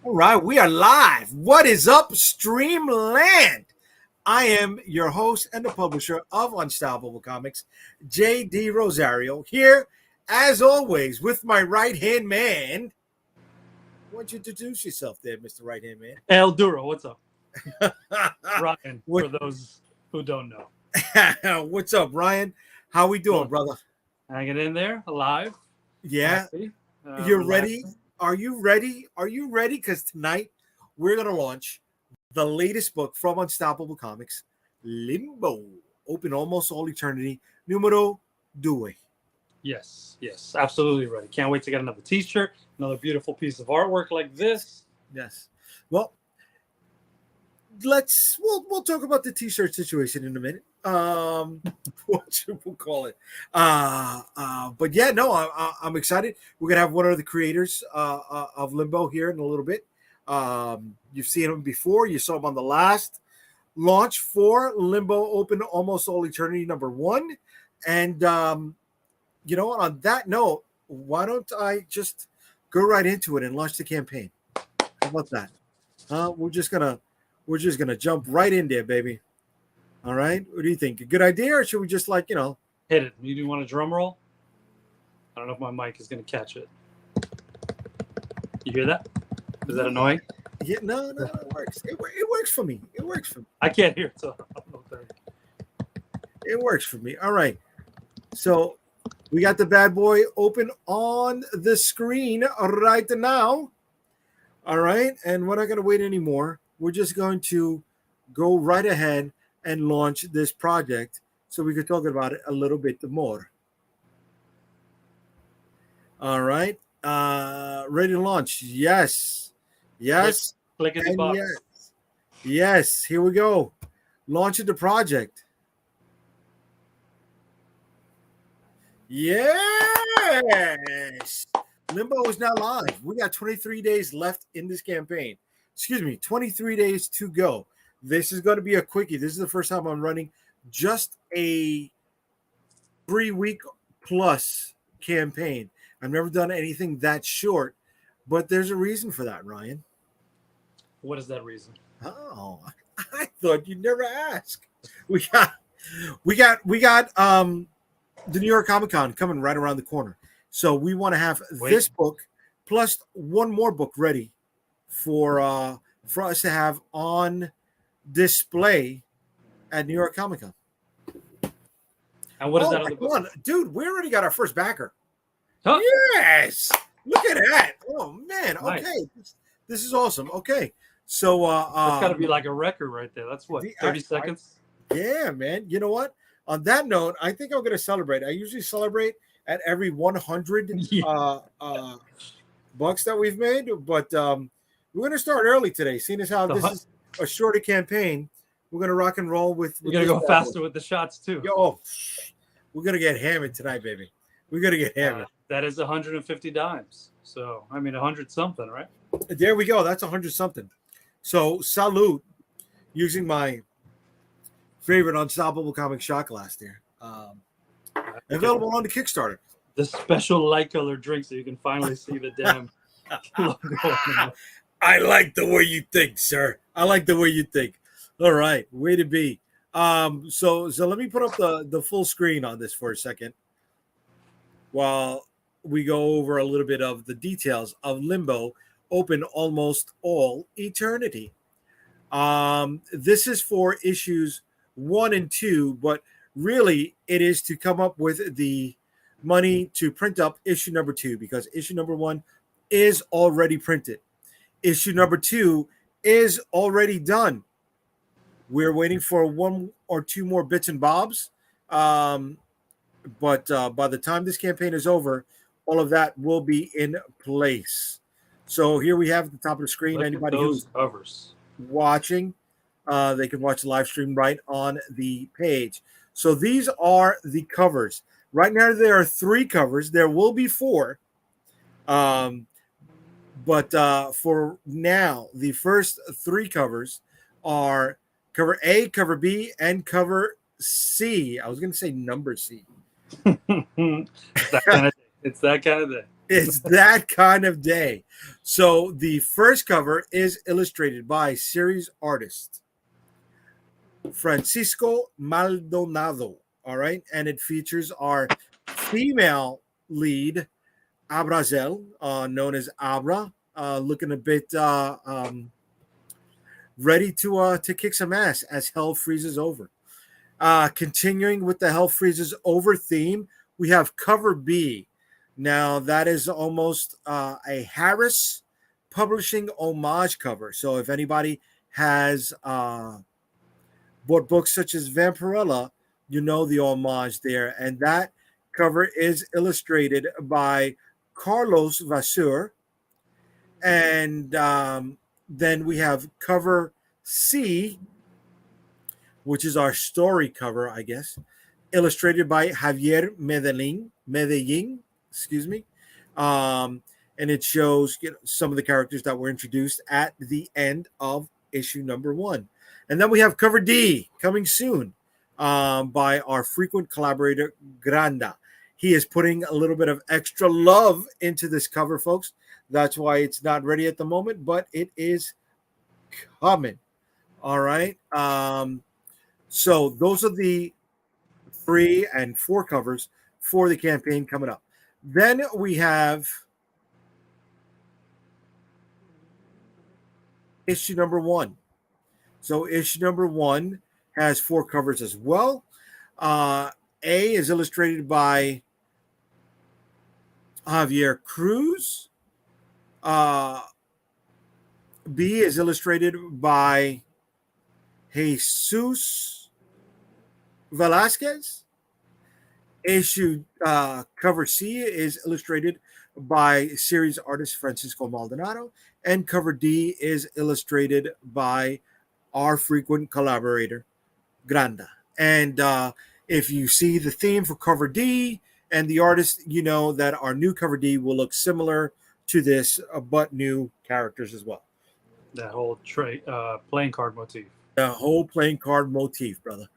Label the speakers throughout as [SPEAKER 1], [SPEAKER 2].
[SPEAKER 1] All right, we are live. What is up, Streamland? I am your host and the publisher of Unstoppable Comics, J.D. Rosario, here, as always, with my right-hand man. Why don't you introduce yourself there, Mr. Right-hand Man?
[SPEAKER 2] El Duro, what's up? Ryan,
[SPEAKER 1] What-
[SPEAKER 2] for those who don't know.
[SPEAKER 1] What's up, Ryan? How we doing,
[SPEAKER 2] Good.
[SPEAKER 1] brother?
[SPEAKER 2] Hanging in there, alive.
[SPEAKER 1] Yeah,
[SPEAKER 2] Happy,
[SPEAKER 1] you're
[SPEAKER 2] relaxing.
[SPEAKER 1] ready? Are you ready? Are you ready? Because tonight we're going to launch the latest book from Unstoppable Comics, Limbo, Open Almost All Eternity, numero 2.
[SPEAKER 2] Yes, absolutely ready. Can't wait to get another t-shirt, another beautiful piece of artwork like this.
[SPEAKER 1] Yes. Well, we'll talk about the t-shirt situation in a minute. We'll call it. But yeah, no, I'm excited. We're gonna have one of the creators of Limbo here in a little bit. You've seen him before. You saw him on the last launch for Limbo Open Almost All Eternity #1. And you know what? On that note, why don't I just go right into it and launch the campaign? How about that? We're just gonna jump right in there, baby. All right. What do you think? A good idea, or should we just
[SPEAKER 2] Hit it. You do want a drum roll? I don't know if my mic is going to catch it. You hear that? Is that annoying?
[SPEAKER 1] Yeah, no, it works. It works for me. It works for me.
[SPEAKER 2] I can't hear it, so I don't know if
[SPEAKER 1] It works for me. All right. So we got the bad boy open on the screen right now. All right. And we're not going to wait anymore. We're just going to go right ahead and launch this project so we could talk about it a little bit more. All right. Ready to launch. Yes.
[SPEAKER 2] click in the
[SPEAKER 1] And
[SPEAKER 2] box.
[SPEAKER 1] yes. Here we go. Launching the project. Yes. Limbo is now live. We got 23 days left in this campaign. 23 days to go. This is going to be a quickie. This is the first time I'm running just a 3-week plus campaign. I've never done anything that short, but there's a reason for that, Ryan.
[SPEAKER 2] What is that reason?
[SPEAKER 1] Oh, I thought you'd never ask. We got the New York Comic Con coming right around the corner. So we want to have this book plus one more book ready for us to have on display at New York Comic Con.
[SPEAKER 2] And what is that other book?
[SPEAKER 1] Dude, we already got our first backer.
[SPEAKER 2] Huh?
[SPEAKER 1] Yes. Look at that. Oh man.
[SPEAKER 2] Nice.
[SPEAKER 1] Okay. This is awesome. Okay. So
[SPEAKER 2] that's gotta be like a record right there. That's what, 30 seconds?
[SPEAKER 1] Yeah, man. You know what? On that note, I think I'm gonna celebrate. I usually celebrate at every 100 bucks that we've made, but we're gonna start early today, seeing as how this is a shorter campaign. We're gonna rock and roll with
[SPEAKER 2] We're gonna go faster with the shots too.
[SPEAKER 1] Yo, we're gonna get hammered tonight, baby. We're gonna get hammered.
[SPEAKER 2] That is 150 dimes. So I mean 100 something, right?
[SPEAKER 1] There we go. That's 100 something. So salute, using my favorite Unstoppable comic shot glass there. Available on the Kickstarter.
[SPEAKER 2] The special light color drink, so you can finally see the damn logo.
[SPEAKER 1] I like the way you think, sir. I like the way you think. All right, way to be. So let me put up the full screen on this for a second while we go over a little bit of the details of Limbo Open Almost All Eternity. This is for issues 1 and 2, but really it is to come up with the money to print up issue number 2, because issue number 1 is already printed. Issue number 2 is already done. We're waiting for 1 or 2 more bits and bobs. But by the time this campaign is over, all of that will be in place. So here we have at the top of the screen.
[SPEAKER 2] Look
[SPEAKER 1] anybody who's
[SPEAKER 2] covers
[SPEAKER 1] watching, they can watch the live stream right on the page. So these are the covers. Right now there are 3 covers. There will be 4. But for now, the first 3 covers are cover A, cover B, and cover C. I was going to say number C.
[SPEAKER 2] It's that kind of day.
[SPEAKER 1] It's that kind of day. So the first cover is illustrated by series artist Francisco Maldonado. All right. And it features our female lead, Abrazel, known as Abra, looking a bit ready to kick some ass as hell freezes over. Continuing with the hell freezes over theme, we have cover B. Now that is almost a Harris Publishing homage cover. So if anybody has bought books such as Vampirella, you know the homage there. And that cover is illustrated by Carlos Vasseur. And then we have cover C, which is our story cover, I guess, illustrated by Javier Medellin, excuse me. And it shows some of the characters that were introduced at the end of issue number 1. And then we have cover D coming soon by our frequent collaborator, Granda. He is putting a little bit of extra love into this cover, folks. That's why it's not ready at the moment, but it is coming. All right. So those are the 3 and 4 covers for the campaign coming up. Then we have issue number 1. So issue number 1 has 4 covers as well. A is illustrated by Javier Cruz. B is illustrated by Jesus Velasquez. Issue cover C is illustrated by series artist Francisco Maldonado, and cover D is illustrated by our frequent collaborator, Granda. And if you see the theme for cover D and the artist, you know that our new cover D will look similar to this, but new characters as well.
[SPEAKER 2] That whole playing card motif.
[SPEAKER 1] The whole playing card motif, brother.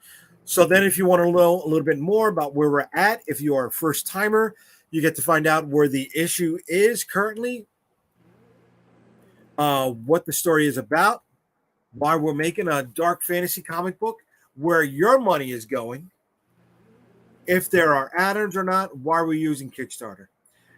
[SPEAKER 1] So then if you want to know a little bit more about where we're at, if you are a first timer, you get to find out where the issue is currently, what the story is about, why we're making a dark fantasy comic book, where your money is going, if there are add-ons or not, why we're using Kickstarter.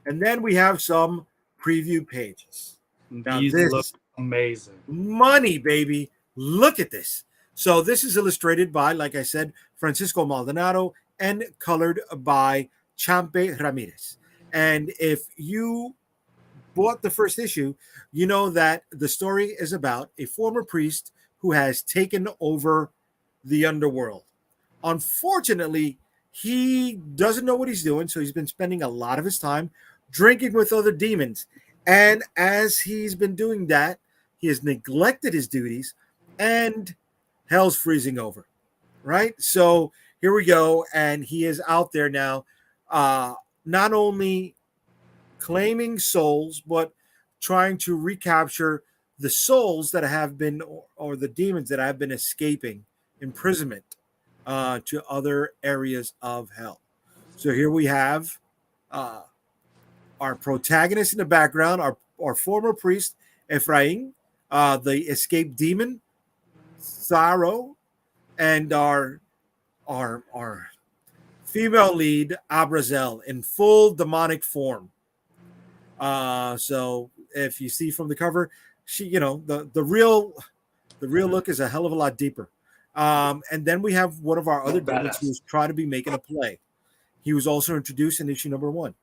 [SPEAKER 1] And then we have some preview pages. Now
[SPEAKER 2] These
[SPEAKER 1] this
[SPEAKER 2] look amazing.
[SPEAKER 1] money, baby. Look at this. So this is illustrated by, like I said, Francisco Maldonado and colored by Champe Ramirez. And if you bought the first issue, you know that the story is about a former priest who has taken over the underworld. Unfortunately, he doesn't know what he's doing, so he's been spending a lot of his time drinking with other demons. And as he's been doing that, he has neglected his duties, and hell's freezing over, right? So here we go, and he is out there now, not only claiming souls, but trying to recapture the souls that have been, or the demons that have been escaping imprisonment to other areas of hell. So here we have our protagonist in the background, our former priest, Ephraim, the escaped demon, Saro, and our female lead, Abrazel, in full demonic form. So if you see from the cover, she, you know, the real look is a hell of a lot deeper. And then we have one of our other demons who's trying to be making a play. He was also introduced in issue number 1.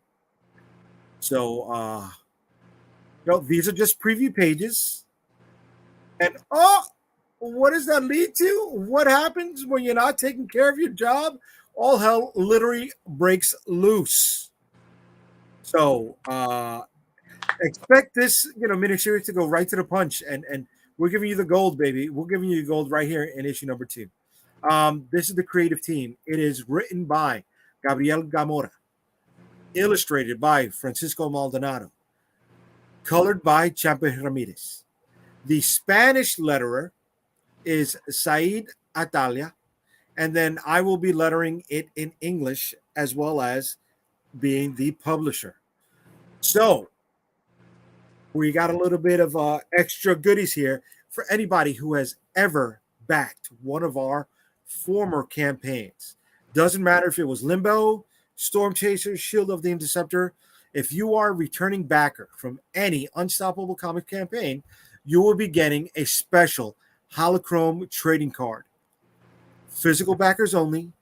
[SPEAKER 1] So these are just preview pages. And what does that lead to? What happens when you're not taking care of your job? All hell literally breaks loose. So expect this, miniseries to go right to the punch, and we're giving you the gold, baby. We're giving you the gold right here in issue number 2. This is the creative team. It is written by Gabriel Gamora, illustrated by Francisco Maldonado, colored by Champe Ramirez. The Spanish letterer is Said Atalia, and then I will be lettering it in English as well as being the publisher. So we got a little bit of extra goodies here for anybody who has ever backed one of our former campaigns. Doesn't matter if it was Limbo, Storm Chaser, Shield of the Interceptor. If you are a returning backer from any Unstoppable Comic campaign, you will be getting a special holochrome trading card. Physical backers only,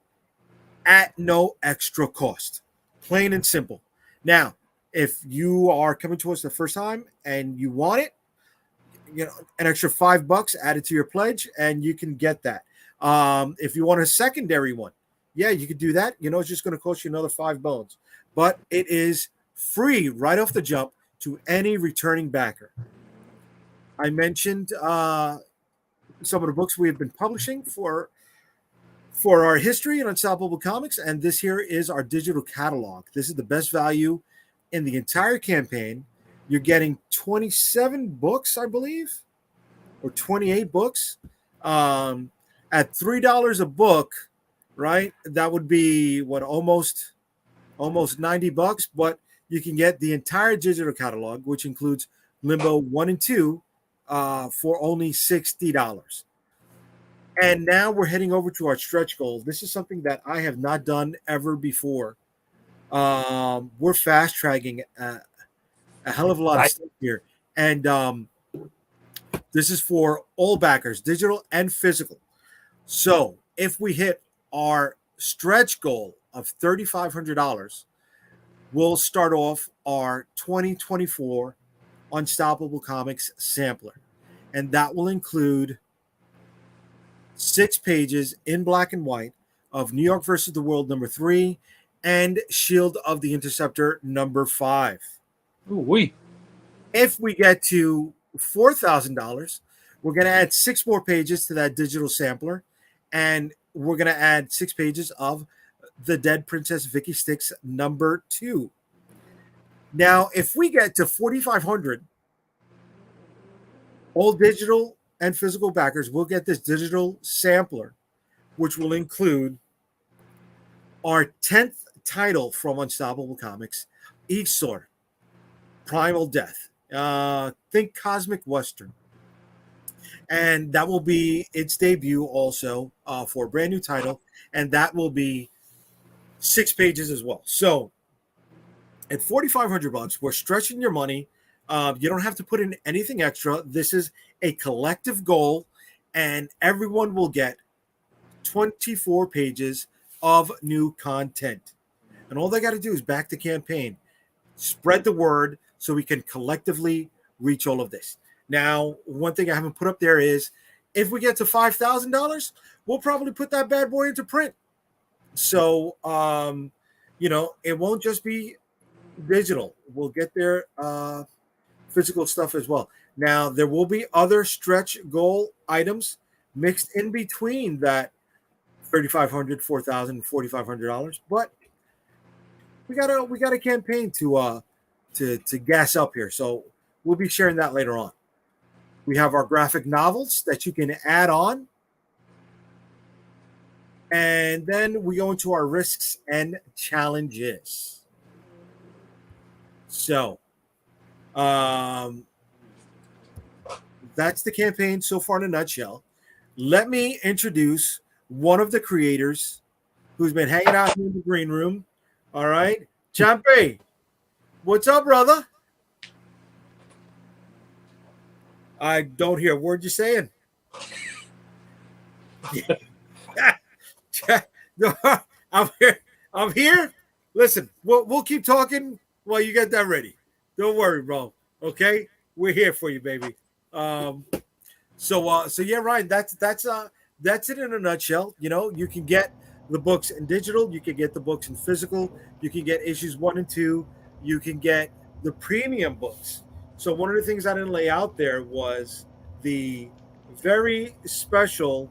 [SPEAKER 1] at no extra cost. Plain and simple. Now, if you are coming to us the first time and you want it, an extra $5 added to your pledge, and you can get that. If you want a secondary one, yeah, you could do that. It's just going to cost you another $5, but it is free right off the jump to any returning backer. I mentioned some of the books we have been publishing for our history in Unstoppable Comics, and this here is our digital catalog. This is the best value in the entire campaign. You're getting 27 books, I believe, or 28 books at $3 a book, right? That would be almost $90, but you can get the entire digital catalog, which includes Limbo 1 and 2, for only $60. And now we're heading over to our stretch goals. This is something that I have not done ever before. We're fast tracking a hell of a lot of stuff here. And this is for all backers, digital and physical. So if we hit our stretch goal of $3,500, we'll start off our 2024 Unstoppable Comics sampler. And that will include 6 pages in black and white of New York versus the World #3 and Shield of the Interceptor #5.
[SPEAKER 2] Ooh-wee.
[SPEAKER 1] If we get to $4,000, we're going to add 6 more pages to that digital sampler, and we're going to add 6 pages of The Dead Princess Vicky Styx #2. Now, if we get to $4,500, all digital and physical backers will get this digital sampler, which will include our 10th title from Unstoppable Comics, Each Sword, Primal Death. Think Cosmic Western. And that will be its debut also for a brand new title. And that will be 6 pages as well. So at $4,500, we're stretching your money. You don't have to put in anything extra. This is a collective goal, and everyone will get 24 pages of new content. And all they got to do is back the campaign, spread the word so we can collectively reach all of this. Now, one thing I haven't put up there is if we get to $5,000, we'll probably put that bad boy into print. So, it won't just be digital. We'll get there physical stuff as well. Now, there will be other stretch goal items mixed in between that $3,500, $4,000, $4,500, but we got a campaign to gas up here. So we'll be sharing that later on. We have our graphic novels that you can add on. And then we go into our risks and challenges. So that's the campaign so far in a nutshell. Let me introduce one of the creators who's been hanging out here in the green room. All right. Champe, what's up, brother? I don't hear a word you're saying. I'm here. I'm here. Listen, we'll keep talking while you get that ready. Don't worry, bro. Okay, we're here for you, baby. So yeah, Ryan. That's it in a nutshell. You can get the books in digital. You can get the books in physical. You can get issues 1 and 2. You can get the premium books. So one of the things I didn't lay out there was the very special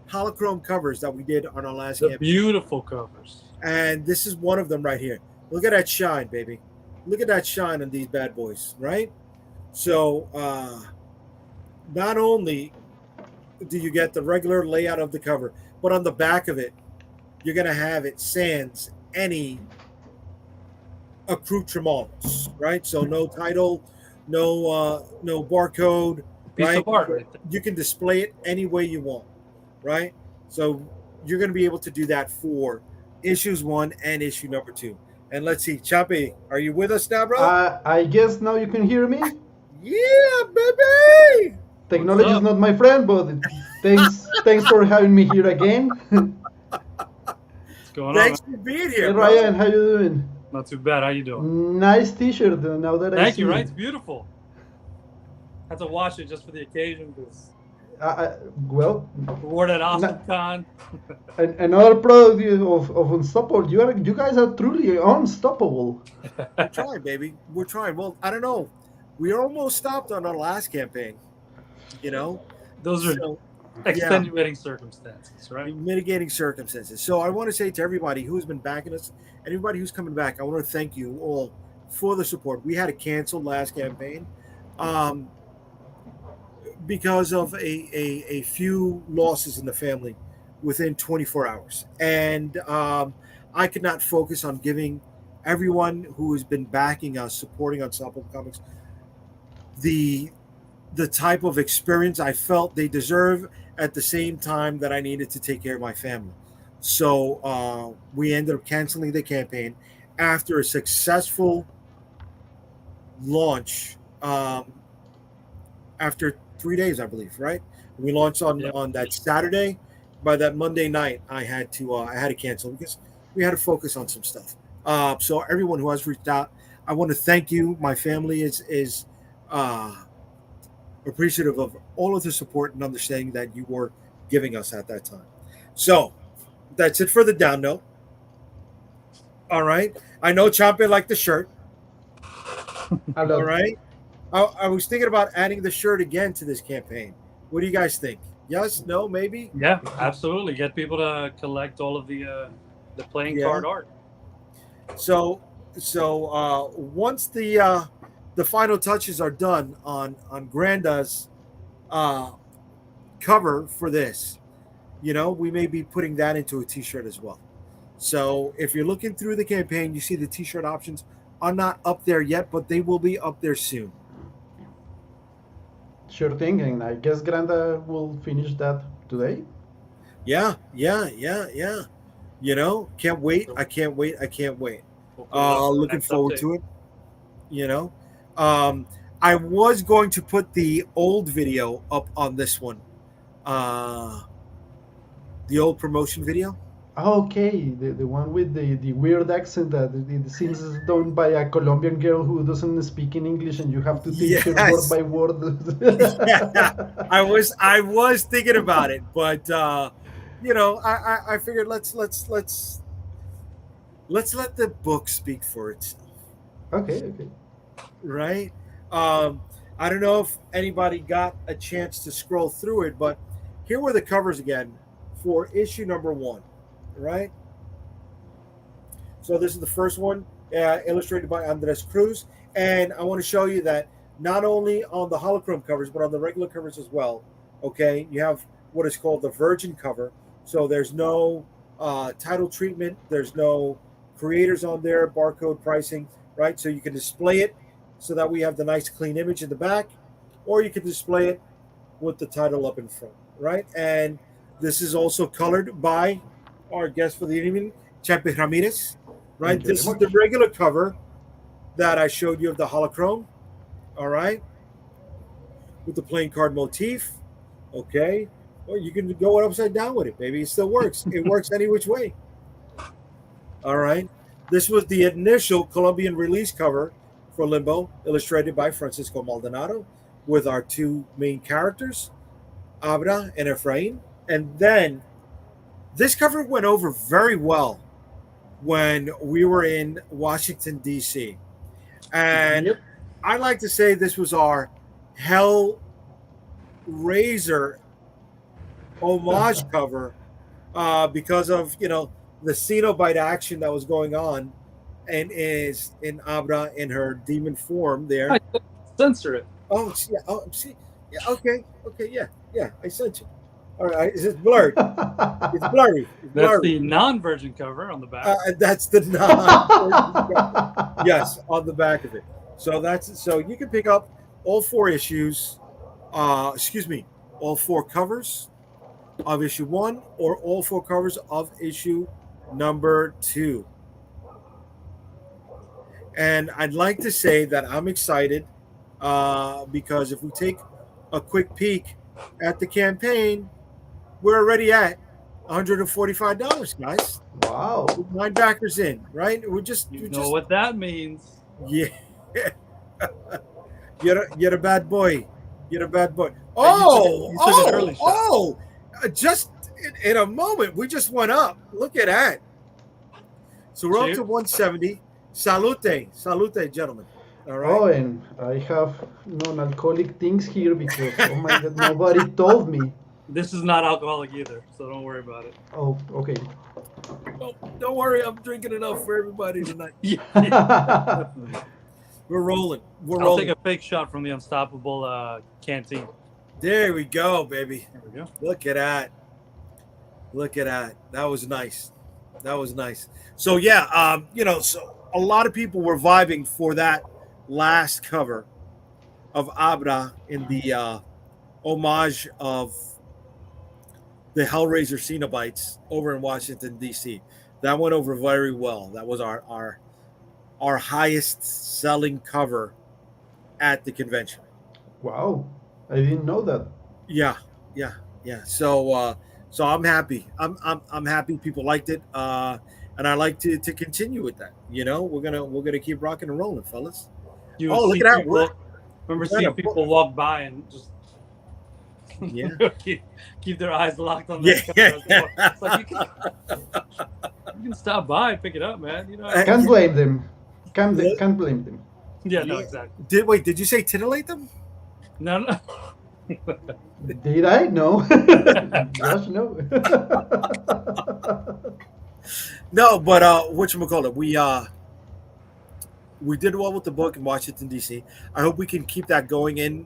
[SPEAKER 1] holochrome covers that we did on our last campaign.
[SPEAKER 2] Beautiful covers.
[SPEAKER 1] And this is one of them right here. Look at that shine, baby. Look at that shine on these bad boys, right? So not only do you get the regular layout of the cover, but on the back of it, you're going to have it sans any accoutrements, right? So no title, no barcode,
[SPEAKER 2] Piece
[SPEAKER 1] right?
[SPEAKER 2] of art right there.
[SPEAKER 1] You can display it any way you want, right? So you're going to be able to do that for issues 1 and issue number 2. And let's see, Chappie, are you with us now, bro?
[SPEAKER 3] I guess now you can hear me.
[SPEAKER 1] Yeah, baby.
[SPEAKER 2] What's
[SPEAKER 3] Technology is
[SPEAKER 2] up?
[SPEAKER 3] not my friend, but thanks for having me here again.
[SPEAKER 2] What's going on, man?
[SPEAKER 1] Thanks for being
[SPEAKER 3] Hey
[SPEAKER 1] here,
[SPEAKER 3] Ryan,
[SPEAKER 1] bro.
[SPEAKER 3] how you doing?
[SPEAKER 2] Not too bad. How you doing?
[SPEAKER 3] Nice T-shirt. Now that I
[SPEAKER 2] Thank
[SPEAKER 3] see
[SPEAKER 2] you. Right?
[SPEAKER 3] it.
[SPEAKER 2] It's beautiful. Had to wash it just for the occasion because
[SPEAKER 3] Well,
[SPEAKER 2] we wore that awesome con.
[SPEAKER 3] another product of Unstoppable. You guys are truly unstoppable.
[SPEAKER 1] We're trying, baby. We're trying. Well, I don't know. We almost stopped on our last campaign, you know?
[SPEAKER 2] Those are
[SPEAKER 1] So, yeah,
[SPEAKER 2] extenuating circumstances, right?
[SPEAKER 1] mitigating circumstances. So I want to say to everybody who's been backing us, anybody who's coming back, I want to thank you all for the support. We had to cancel last campaign um, because of a few losses in the family within 24 hours. And I could not focus on giving everyone who has been backing us, supporting Unstoppable Comics, the type of experience I felt they deserve at the same time that I needed to take care of my family. So we ended up canceling the campaign after a successful launch. After 3 days, I believe, right? We launched
[SPEAKER 2] Yeah.
[SPEAKER 1] on that Saturday. By that Monday night, I had to cancel because we had to focus on some stuff. So everyone who has reached out, I want to thank you. My family is uh, appreciative of all of the support and understanding that you were giving us at that time. So that's it for the down note. All right. I know Champe liked the shirt.
[SPEAKER 3] A
[SPEAKER 1] All
[SPEAKER 3] lot.
[SPEAKER 1] right. I was thinking about adding the shirt again to this campaign. What do you guys think? Yes, no, maybe?
[SPEAKER 2] Yeah, absolutely. Get people to collect all of the playing
[SPEAKER 1] Yeah.
[SPEAKER 2] card art.
[SPEAKER 1] So once the final touches are done on Granda's uh, cover for this, we may be putting that into a T-shirt as well. So if you're looking through the campaign, you see the T-shirt options are not up there yet, but they will be up there soon.
[SPEAKER 3] Sure thing, and I guess Granda will finish that today.
[SPEAKER 1] Yeah. Can't wait. I can't wait. I can't wait.
[SPEAKER 2] We'll put it up for the
[SPEAKER 1] Looking
[SPEAKER 2] next
[SPEAKER 1] forward
[SPEAKER 2] update.
[SPEAKER 1] to it. You know, I was going to put the old video up on this one, the old promotion video.
[SPEAKER 3] Okay, the one with the weird accent that it seems is done by a Colombian girl who doesn't speak in English, and you have to teach her word
[SPEAKER 1] Yes.
[SPEAKER 3] by word.
[SPEAKER 1] Yeah, I was thinking about it, but I figured let's let the book speak for itself,
[SPEAKER 3] Okay.
[SPEAKER 1] right? Um, I don't know if anybody got a chance to scroll through it, but here were the covers again for issue number 1, right? So this is the first one, illustrated by Andres Cruz, and I want to show you that not only on the holochrome covers, but on the regular covers as well. Okay, you have what is called the virgin cover, so there's no title treatment, there's no creators on there, barcode pricing, right? So you can display it so that we have the nice clean image in the back, or you can display it with the title up in front, right? And this is also colored by our guest for the evening, Chepe Ramirez, right?
[SPEAKER 3] Thank you very
[SPEAKER 1] This is
[SPEAKER 3] much.
[SPEAKER 1] the regular cover that I showed you of the holochrome, all right, with the playing card motif, okay. Or you can go upside down with it, baby. It still works. It works any which way. All right. This was the initial Colombian release cover for Limbo, illustrated by Francisco Maldonado, with our 2 main characters, Abra and Efrain. And then this cover went over very well when we were in Washington, D.C. And
[SPEAKER 3] Yep.
[SPEAKER 1] I like to say this was our Hellraiser homage cover because of, the Cenobite action that was going on and is in Abra in her demon form there.
[SPEAKER 2] Censor it.
[SPEAKER 1] Oh, yeah. Oh, see. Yeah, okay. Yeah. I sent you. All right, it's blurred. It's blurry. It's
[SPEAKER 2] That's
[SPEAKER 1] blurry.
[SPEAKER 2] the non-virgin cover on the back.
[SPEAKER 1] That's the non. Yes, on the back of it. So you can pick up all four issues. Excuse me, all four covers of issue 1 or all four covers of issue number 2. And I'd like to say that I'm excited because if we take a quick peek at the campaign, we're already at $145, guys.
[SPEAKER 3] Wow.
[SPEAKER 1] With 9 backers in, right? We're just
[SPEAKER 2] what that means.
[SPEAKER 1] Yeah. You're a bad boy. You're a bad boy. Oh,
[SPEAKER 2] you took an early shot.
[SPEAKER 1] Just in a moment, we just went up. Look at that. So we're
[SPEAKER 2] Cheers.
[SPEAKER 1] up to 170. Salute, gentlemen. All right.
[SPEAKER 3] Oh, and I have non-alcoholic things here because, oh my God, nobody told me.
[SPEAKER 2] This is not alcoholic either, so don't worry about it.
[SPEAKER 3] Oh, okay.
[SPEAKER 1] Oh, don't worry, I'm drinking enough for everybody tonight.
[SPEAKER 2] Yeah.
[SPEAKER 1] We're rolling.
[SPEAKER 2] I'll take a fake shot from the Unstoppable canteen.
[SPEAKER 1] There we go, baby.
[SPEAKER 2] There we go.
[SPEAKER 1] Look at that. Look at that. That was nice. That was nice. So yeah, so a lot of people were vibing for that last cover of Abra in the homage of the Hellraiser Cenobites over in Washington D.C. That went over very well. That was our highest selling cover at the convention.
[SPEAKER 3] Wow, I didn't know that.
[SPEAKER 1] Yeah. So I'm happy. I'm happy people liked it, and I like to continue with that. We're gonna keep rocking and rolling, fellas. Look at that!
[SPEAKER 2] Remember seeing people walk by and just keep their eyes locked on that cover. It's like you can stop by and pick it up, man.
[SPEAKER 3] Can't blame them. Can't blame them.
[SPEAKER 2] Yeah, no, exactly.
[SPEAKER 1] Did you say titillate them?
[SPEAKER 2] No.
[SPEAKER 3] Did I? No. Gosh, no.
[SPEAKER 1] No, but whatchamacallit, we did well with the book in Washington D.C. I hope we can keep that going in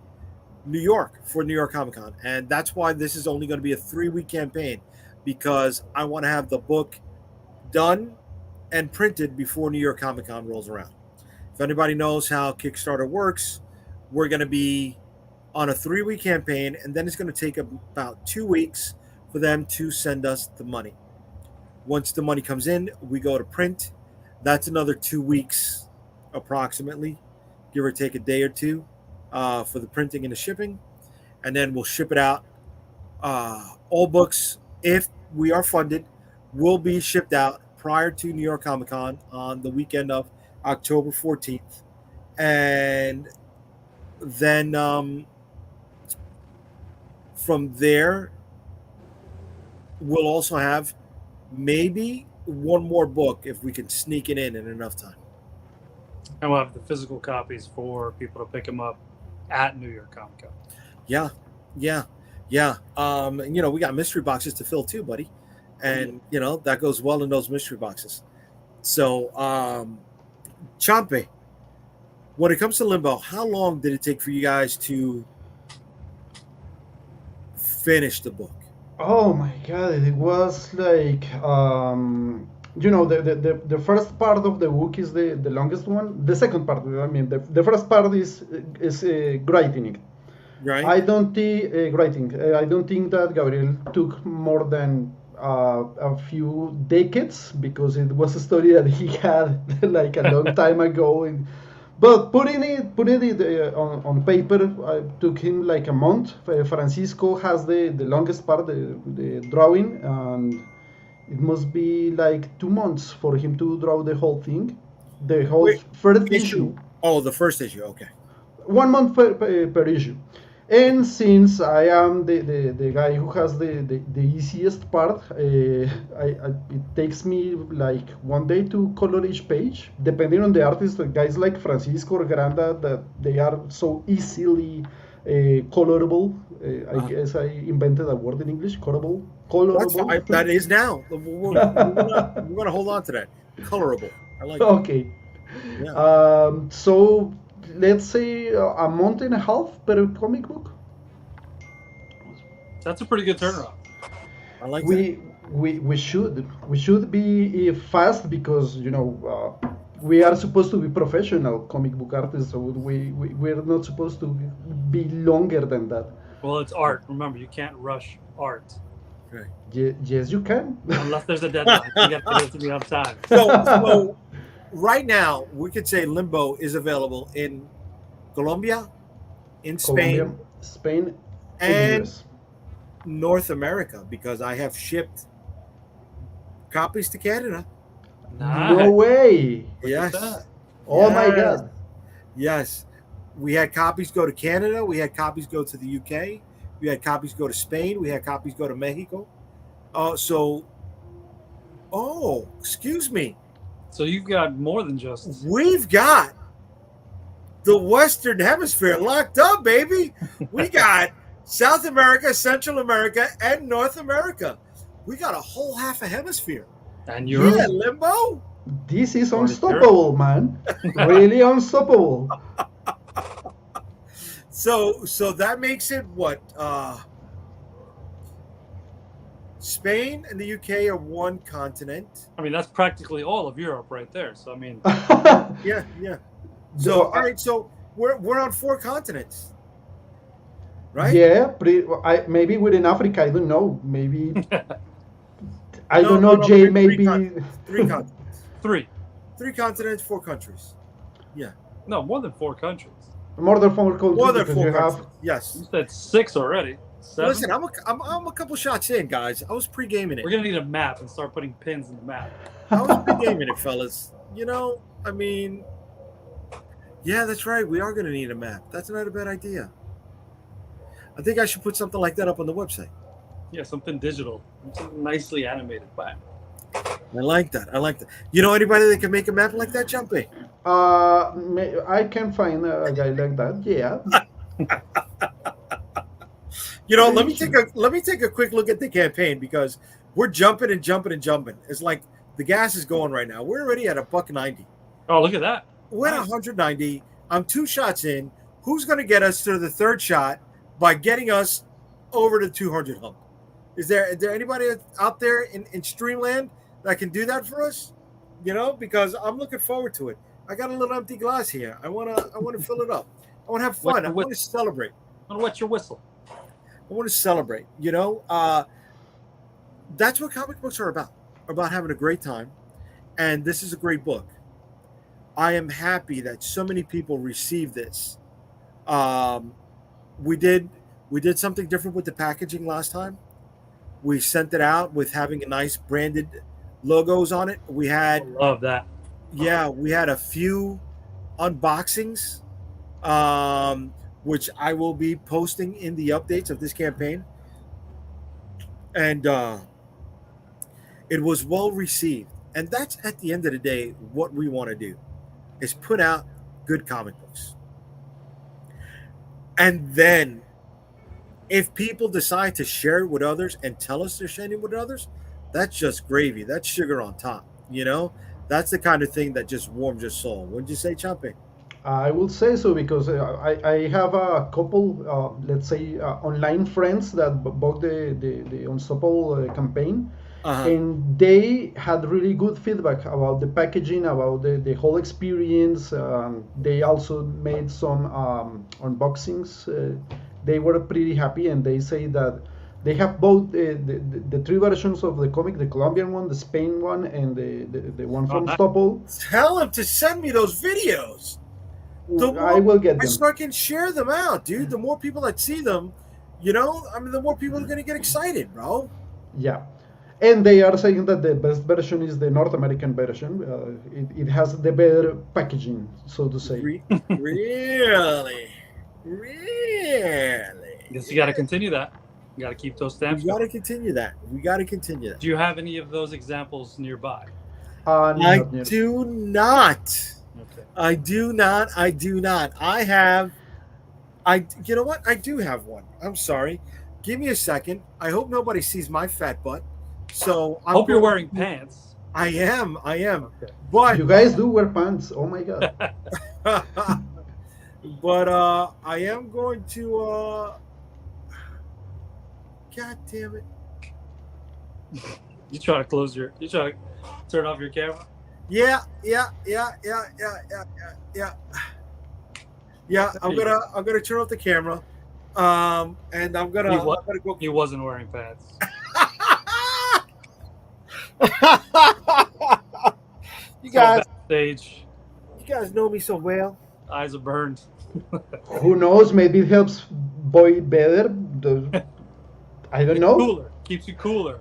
[SPEAKER 1] New York for New York Comic Con, and that's why this is only going to be a 3-week campaign, because I want to have the book done and printed before New York Comic Con rolls around. If anybody knows how Kickstarter works, we're going to be on a 3-week campaign, and then it's going to take about 2 weeks for them to send us the money. Once the money comes in, we go to print. That's another 2 weeks approximately, give or take a day or two for the printing and the shipping, and then we'll ship it out. All books, if we are funded, will be shipped out prior to New York Comic Con on the weekend of October 14th, and then from there we'll also have maybe one more book if we can sneak it in enough time.
[SPEAKER 2] And we'll have the physical copies for people to pick them up at New York Comic Con.
[SPEAKER 1] Yeah. We got mystery boxes to fill too, buddy. And, that goes well in those mystery boxes. So, Champe, when it comes to Limbo, how long did it take for you guys to finish the book?
[SPEAKER 3] Oh my God, it was like the first part of the book is the longest one. The second part, the first part is writing it.
[SPEAKER 1] Right.
[SPEAKER 3] I don't think I don't think that Gabriel took more than a few decades, because it was a story that he had like a long time ago. But putting it on paper took him like a month. Francisco has the longest part, the drawing, and it must be like 2 months for him to draw the whole thing, the whole first issue.
[SPEAKER 1] Oh, the first issue, okay.
[SPEAKER 3] 1 month per issue. And since I am the guy who has the easiest part, it takes me like 1 day to color each page, depending on the artist. Guys like Francisco or Granda, that they are so easily colorable. I guess I invented a word in English, colorable.
[SPEAKER 1] That is now. We're gonna hold on to that. Colorable. I like it.
[SPEAKER 3] Okay.
[SPEAKER 1] Yeah.
[SPEAKER 3] So let's say a month and a half per comic book.
[SPEAKER 2] That's a pretty good turnaround.
[SPEAKER 1] I like that.
[SPEAKER 3] We should be fast because we are supposed to be professional comic book artists, so we're not supposed to be longer than that.
[SPEAKER 2] Well, it's art. Remember, you can't rush art
[SPEAKER 1] Okay.
[SPEAKER 3] Yes, you can.
[SPEAKER 2] unless there's a deadline. You got to get it to me on time.
[SPEAKER 1] So right now we could say Limbo is available in Colombia, in
[SPEAKER 3] Colombia,
[SPEAKER 1] Spain,
[SPEAKER 3] Spain, and
[SPEAKER 1] and
[SPEAKER 3] US.
[SPEAKER 1] North America because I have shipped copies to Canada.
[SPEAKER 2] Nice.
[SPEAKER 3] No way!
[SPEAKER 2] Look at
[SPEAKER 1] Yes.
[SPEAKER 2] that.
[SPEAKER 3] Oh my
[SPEAKER 1] Yes.
[SPEAKER 3] god!
[SPEAKER 1] Yes. We had copies go to Canada. We had copies go to the UK. We had copies go to Spain. We had copies go to Mexico. Excuse me.
[SPEAKER 2] So you've got more than just.
[SPEAKER 1] We've got the Western Hemisphere locked up, baby. We got South America, Central America, and North America. We got a whole half a hemisphere.
[SPEAKER 2] And Europe.
[SPEAKER 1] Yeah, Limbo.
[SPEAKER 3] This is
[SPEAKER 2] Or the
[SPEAKER 3] unstoppable, man. Really unstoppable.
[SPEAKER 1] So that makes it what? Spain and the UK are one continent.
[SPEAKER 2] I mean, that's practically all of Europe right there. So I mean,
[SPEAKER 1] Yeah. So
[SPEAKER 3] So,
[SPEAKER 1] all right, so we're on 4 continents, right?
[SPEAKER 3] Yeah, maybe within Africa, I don't know. Maybe I
[SPEAKER 1] No,
[SPEAKER 3] don't know,
[SPEAKER 1] no,
[SPEAKER 3] Jay.
[SPEAKER 1] 3
[SPEAKER 3] Maybe
[SPEAKER 1] continents. 3 continents.
[SPEAKER 2] three.
[SPEAKER 1] 3 continents, 4 countries.
[SPEAKER 2] No, more than 4 countries.
[SPEAKER 3] more than 4 countries
[SPEAKER 1] More than
[SPEAKER 3] because
[SPEAKER 1] 4
[SPEAKER 3] you
[SPEAKER 1] countries.
[SPEAKER 3] have.
[SPEAKER 1] Yes.
[SPEAKER 2] You said 6 already. 7.
[SPEAKER 1] Listen, I'm a couple shots in, guys. I was pre-gaming it.
[SPEAKER 2] We're gonna need a map and start putting pins in the map.
[SPEAKER 1] I was pre-gaming it, fellas. I mean, yeah, that's right. We are going to need a map. That's not a bad idea. I think I should put something like that up on the website.
[SPEAKER 2] Yeah, something digital, something nicely animated. By.
[SPEAKER 1] I like that. You know anybody that can make a map like that, Jumpy?
[SPEAKER 3] I can find a guy like that. Yeah.
[SPEAKER 1] Let me take a quick look at the campaign because we're jumping and jumping and jumping. It's like the gas is going right now. We're already at $1.90.
[SPEAKER 2] Oh, look at that!
[SPEAKER 1] We're at 190. I'm 2 shots in. Who's going to get us to the 3rd shot by getting us over the 200 hump? Is there anybody out there in Streamland that can do that for us? Because I'm looking forward to it. I got a little empty glass here. I wanna fill it up. I want to have fun. I want to celebrate.
[SPEAKER 2] I'm gonna wet your whistle.
[SPEAKER 1] I want to celebrate. That's what comic books are about having a great time. And this is a great book. I am happy that so many people received this. We did something different with the packaging last time. We sent it out with having a nice branded logos on it. We had
[SPEAKER 2] Love that.
[SPEAKER 1] we had a few unboxings, which I will be posting in the updates of this campaign. And it was well received. And that's at the end of the day what we want to do is put out good comic books. And then if people decide to share it with others and tell us they're sharing it with others, that's just gravy. That's sugar on top. That's the kind of thing that just warms your soul. Wouldn't you say, Champe?
[SPEAKER 3] I will say so because I have a couple, let's say, online friends that bought the Unstoppable campaign, and they had really good feedback about the packaging, about the whole experience. They also made some unboxings. They were pretty happy, and they say that they have both the 3 versions of the comic: the Colombian one, the Spain one, and the one from Unstoppable.
[SPEAKER 1] Tell them to send me those videos.
[SPEAKER 3] I will get them.
[SPEAKER 1] So I can share them out, dude. The more people that see them, the more people are going to get excited, bro.
[SPEAKER 3] Yeah. And they are saying that the best version is the North American version. It has the better packaging, so to say.
[SPEAKER 1] Really?
[SPEAKER 2] Guess you got to continue that. You got to keep those stamps.
[SPEAKER 1] We got to continue that.
[SPEAKER 2] Do you have any of those examples nearby?
[SPEAKER 1] I do not.
[SPEAKER 2] Okay.
[SPEAKER 1] I do not. I have. You know what? I do have one. I'm sorry. Give me a second. I hope nobody sees my fat butt. So I
[SPEAKER 2] hope you're wearing pants.
[SPEAKER 1] I am.
[SPEAKER 2] Okay.
[SPEAKER 1] But
[SPEAKER 3] you guys do wear pants. Oh my god.
[SPEAKER 1] But I am going to. God damn it!
[SPEAKER 2] You try to close your. You try to turn off your camera.
[SPEAKER 1] Yeah. I'm gonna turn off the camera. And I'm gonna go.
[SPEAKER 2] He wasn't wearing pants.
[SPEAKER 1] You guys,
[SPEAKER 2] backstage.
[SPEAKER 1] you guys know me so well.
[SPEAKER 2] Eyes are burned.
[SPEAKER 3] Who knows? Maybe it helps boy better. I don't know.
[SPEAKER 2] Cooler. Keeps you cooler.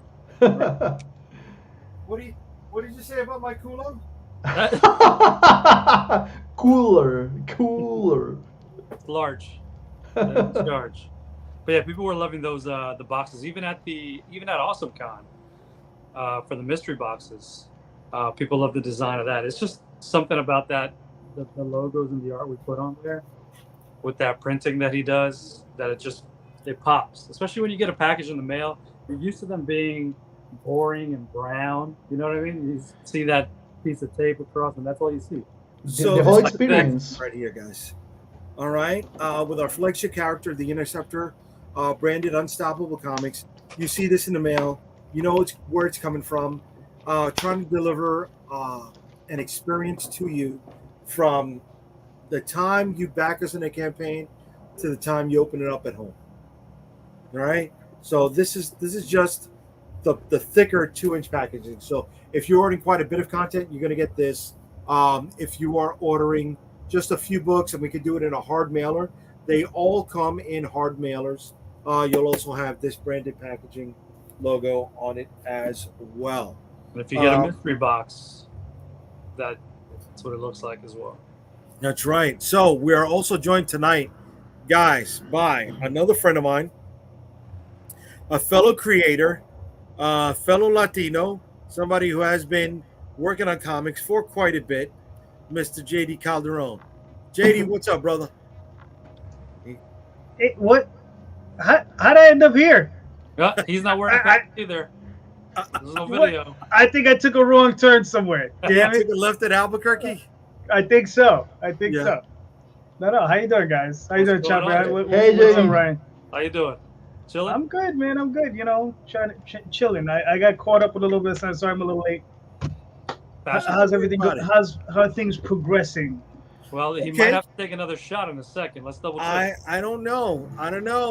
[SPEAKER 1] What did you say about my culo?
[SPEAKER 3] Cooler.
[SPEAKER 2] It's large. It's large. But yeah, people were loving those the boxes, even at AwesomeCon for the mystery boxes. People love the design of that. It's just something about that, the logos and the art we put on there, with that printing that he does, that it pops. Especially when you get a package in the mail, you're used to them being boring and brown. You know what I mean? You see that piece of tape across, and that's all you see.
[SPEAKER 3] So the whole experience
[SPEAKER 1] right here, guys. All right, with our flagship character, the Interceptor, branded Unstoppable Comics. You see this in the mail. You know where it's coming from. Trying to deliver an experience to you from the time you back us in a campaign to the time you open it up at home. All right. So this is just the thicker 2-inch packaging. So if you're ordering quite a bit of content, you're going to get this. If you are ordering just a few books, and we could do it in a hard mailer, they all come in hard mailers. You'll also have this branded packaging logo on it as well.
[SPEAKER 2] And if you get a mystery box, that's what it looks like as well.
[SPEAKER 1] That's right. So we are also joined tonight, guys, by another friend of mine, a fellow creator, fellow Latino, somebody who has been working on comics for quite a bit, Mr. JD Calderon. JD, what's up, brother?
[SPEAKER 4] Hey, what? How did I end up here?
[SPEAKER 2] He's not wearing pants either. There's no video.
[SPEAKER 4] I think I took a wrong turn somewhere. Damn
[SPEAKER 1] Took a left at Albuquerque?
[SPEAKER 4] I think so. So. No. How you doing, guys? How you doing, Chopper?
[SPEAKER 3] Hey,
[SPEAKER 4] what's up, Ryan?
[SPEAKER 2] How you doing? Chilling?
[SPEAKER 4] I'm good, man. I'm good. You know, chilling. I got caught up with a little bit of time, so I'm a little late. How's everything going? How are things progressing?
[SPEAKER 2] Well, he might have to take another shot in a second. Let's double check.
[SPEAKER 1] I don't know.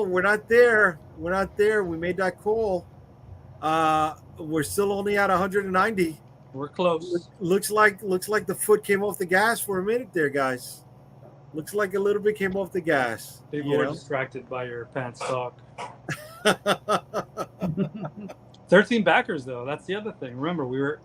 [SPEAKER 1] We're not there. We made that call. We're still only at 190.
[SPEAKER 2] We're close.
[SPEAKER 1] Looks like the foot came off the gas for a minute there, guys. Looks like a little bit came off the gas.
[SPEAKER 2] People were distracted by your pants talk. 13 backers, though. That's the other thing. Remember,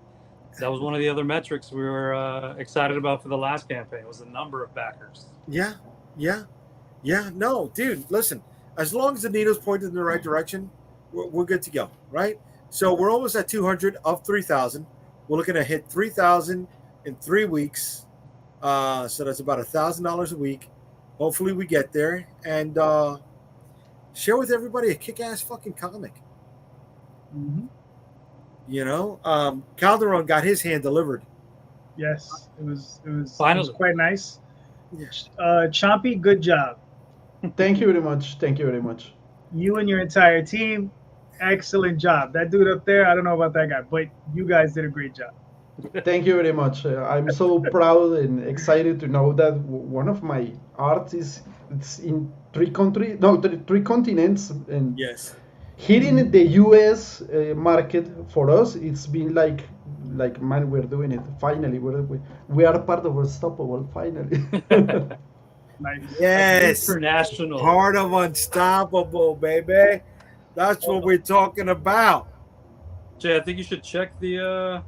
[SPEAKER 2] that was one of the other metrics we were excited about for the last campaign, was the number of backers.
[SPEAKER 1] Yeah. No, dude, listen. As long as the needle's pointed in the right direction, we're good to go, right? So we're almost at 200 of 3,000. We're looking to hit 3,000 in 3 weeks. So that's about $1,000 a week. Hopefully we get there and share with everybody a kick-ass fucking comic.
[SPEAKER 4] Mm-hmm.
[SPEAKER 1] You know, Calderon got his hand delivered.
[SPEAKER 4] Yes, it was
[SPEAKER 2] Finally.
[SPEAKER 4] Quite nice. Chompy, good job.
[SPEAKER 3] Thank you very much.
[SPEAKER 4] You and your entire team, excellent job. That dude up there, I don't know about that guy, but you guys did a great job.
[SPEAKER 3] Thank you very much. I'm so proud and excited to know that one of my arts it's in three continents, and
[SPEAKER 1] yes,
[SPEAKER 3] here in the U.S. Market for us, it's been like man, we're doing it. Finally, we are part of Unstoppable. Finally.
[SPEAKER 4] Nice.
[SPEAKER 1] Yes,
[SPEAKER 2] international.
[SPEAKER 1] Part of Unstoppable, baby. That's what we're talking about.
[SPEAKER 2] Jay, I think you should check the.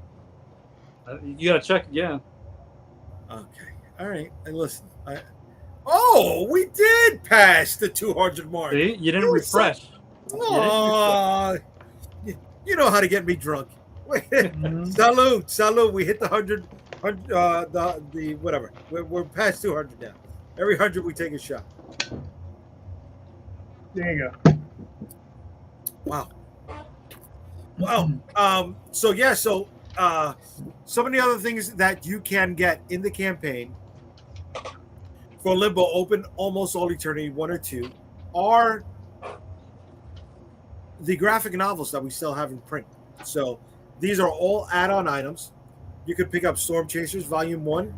[SPEAKER 2] You gotta check again.
[SPEAKER 1] Okay. All right. And listen. We did pass the 200 mark.
[SPEAKER 2] See? You didn't refresh.
[SPEAKER 1] Oh, you know how to get me drunk. Salute. We hit the 100. The whatever. We're past 200 now. Every 100 we take a shot.
[SPEAKER 4] There you go.
[SPEAKER 1] Wow. So some of the other things that you can get in the campaign for Limbo Open Almost All Eternity 1 or 2 are the graphic novels that we still have in print. So these are all add-on items. You could pick up Storm Chasers Volume 1.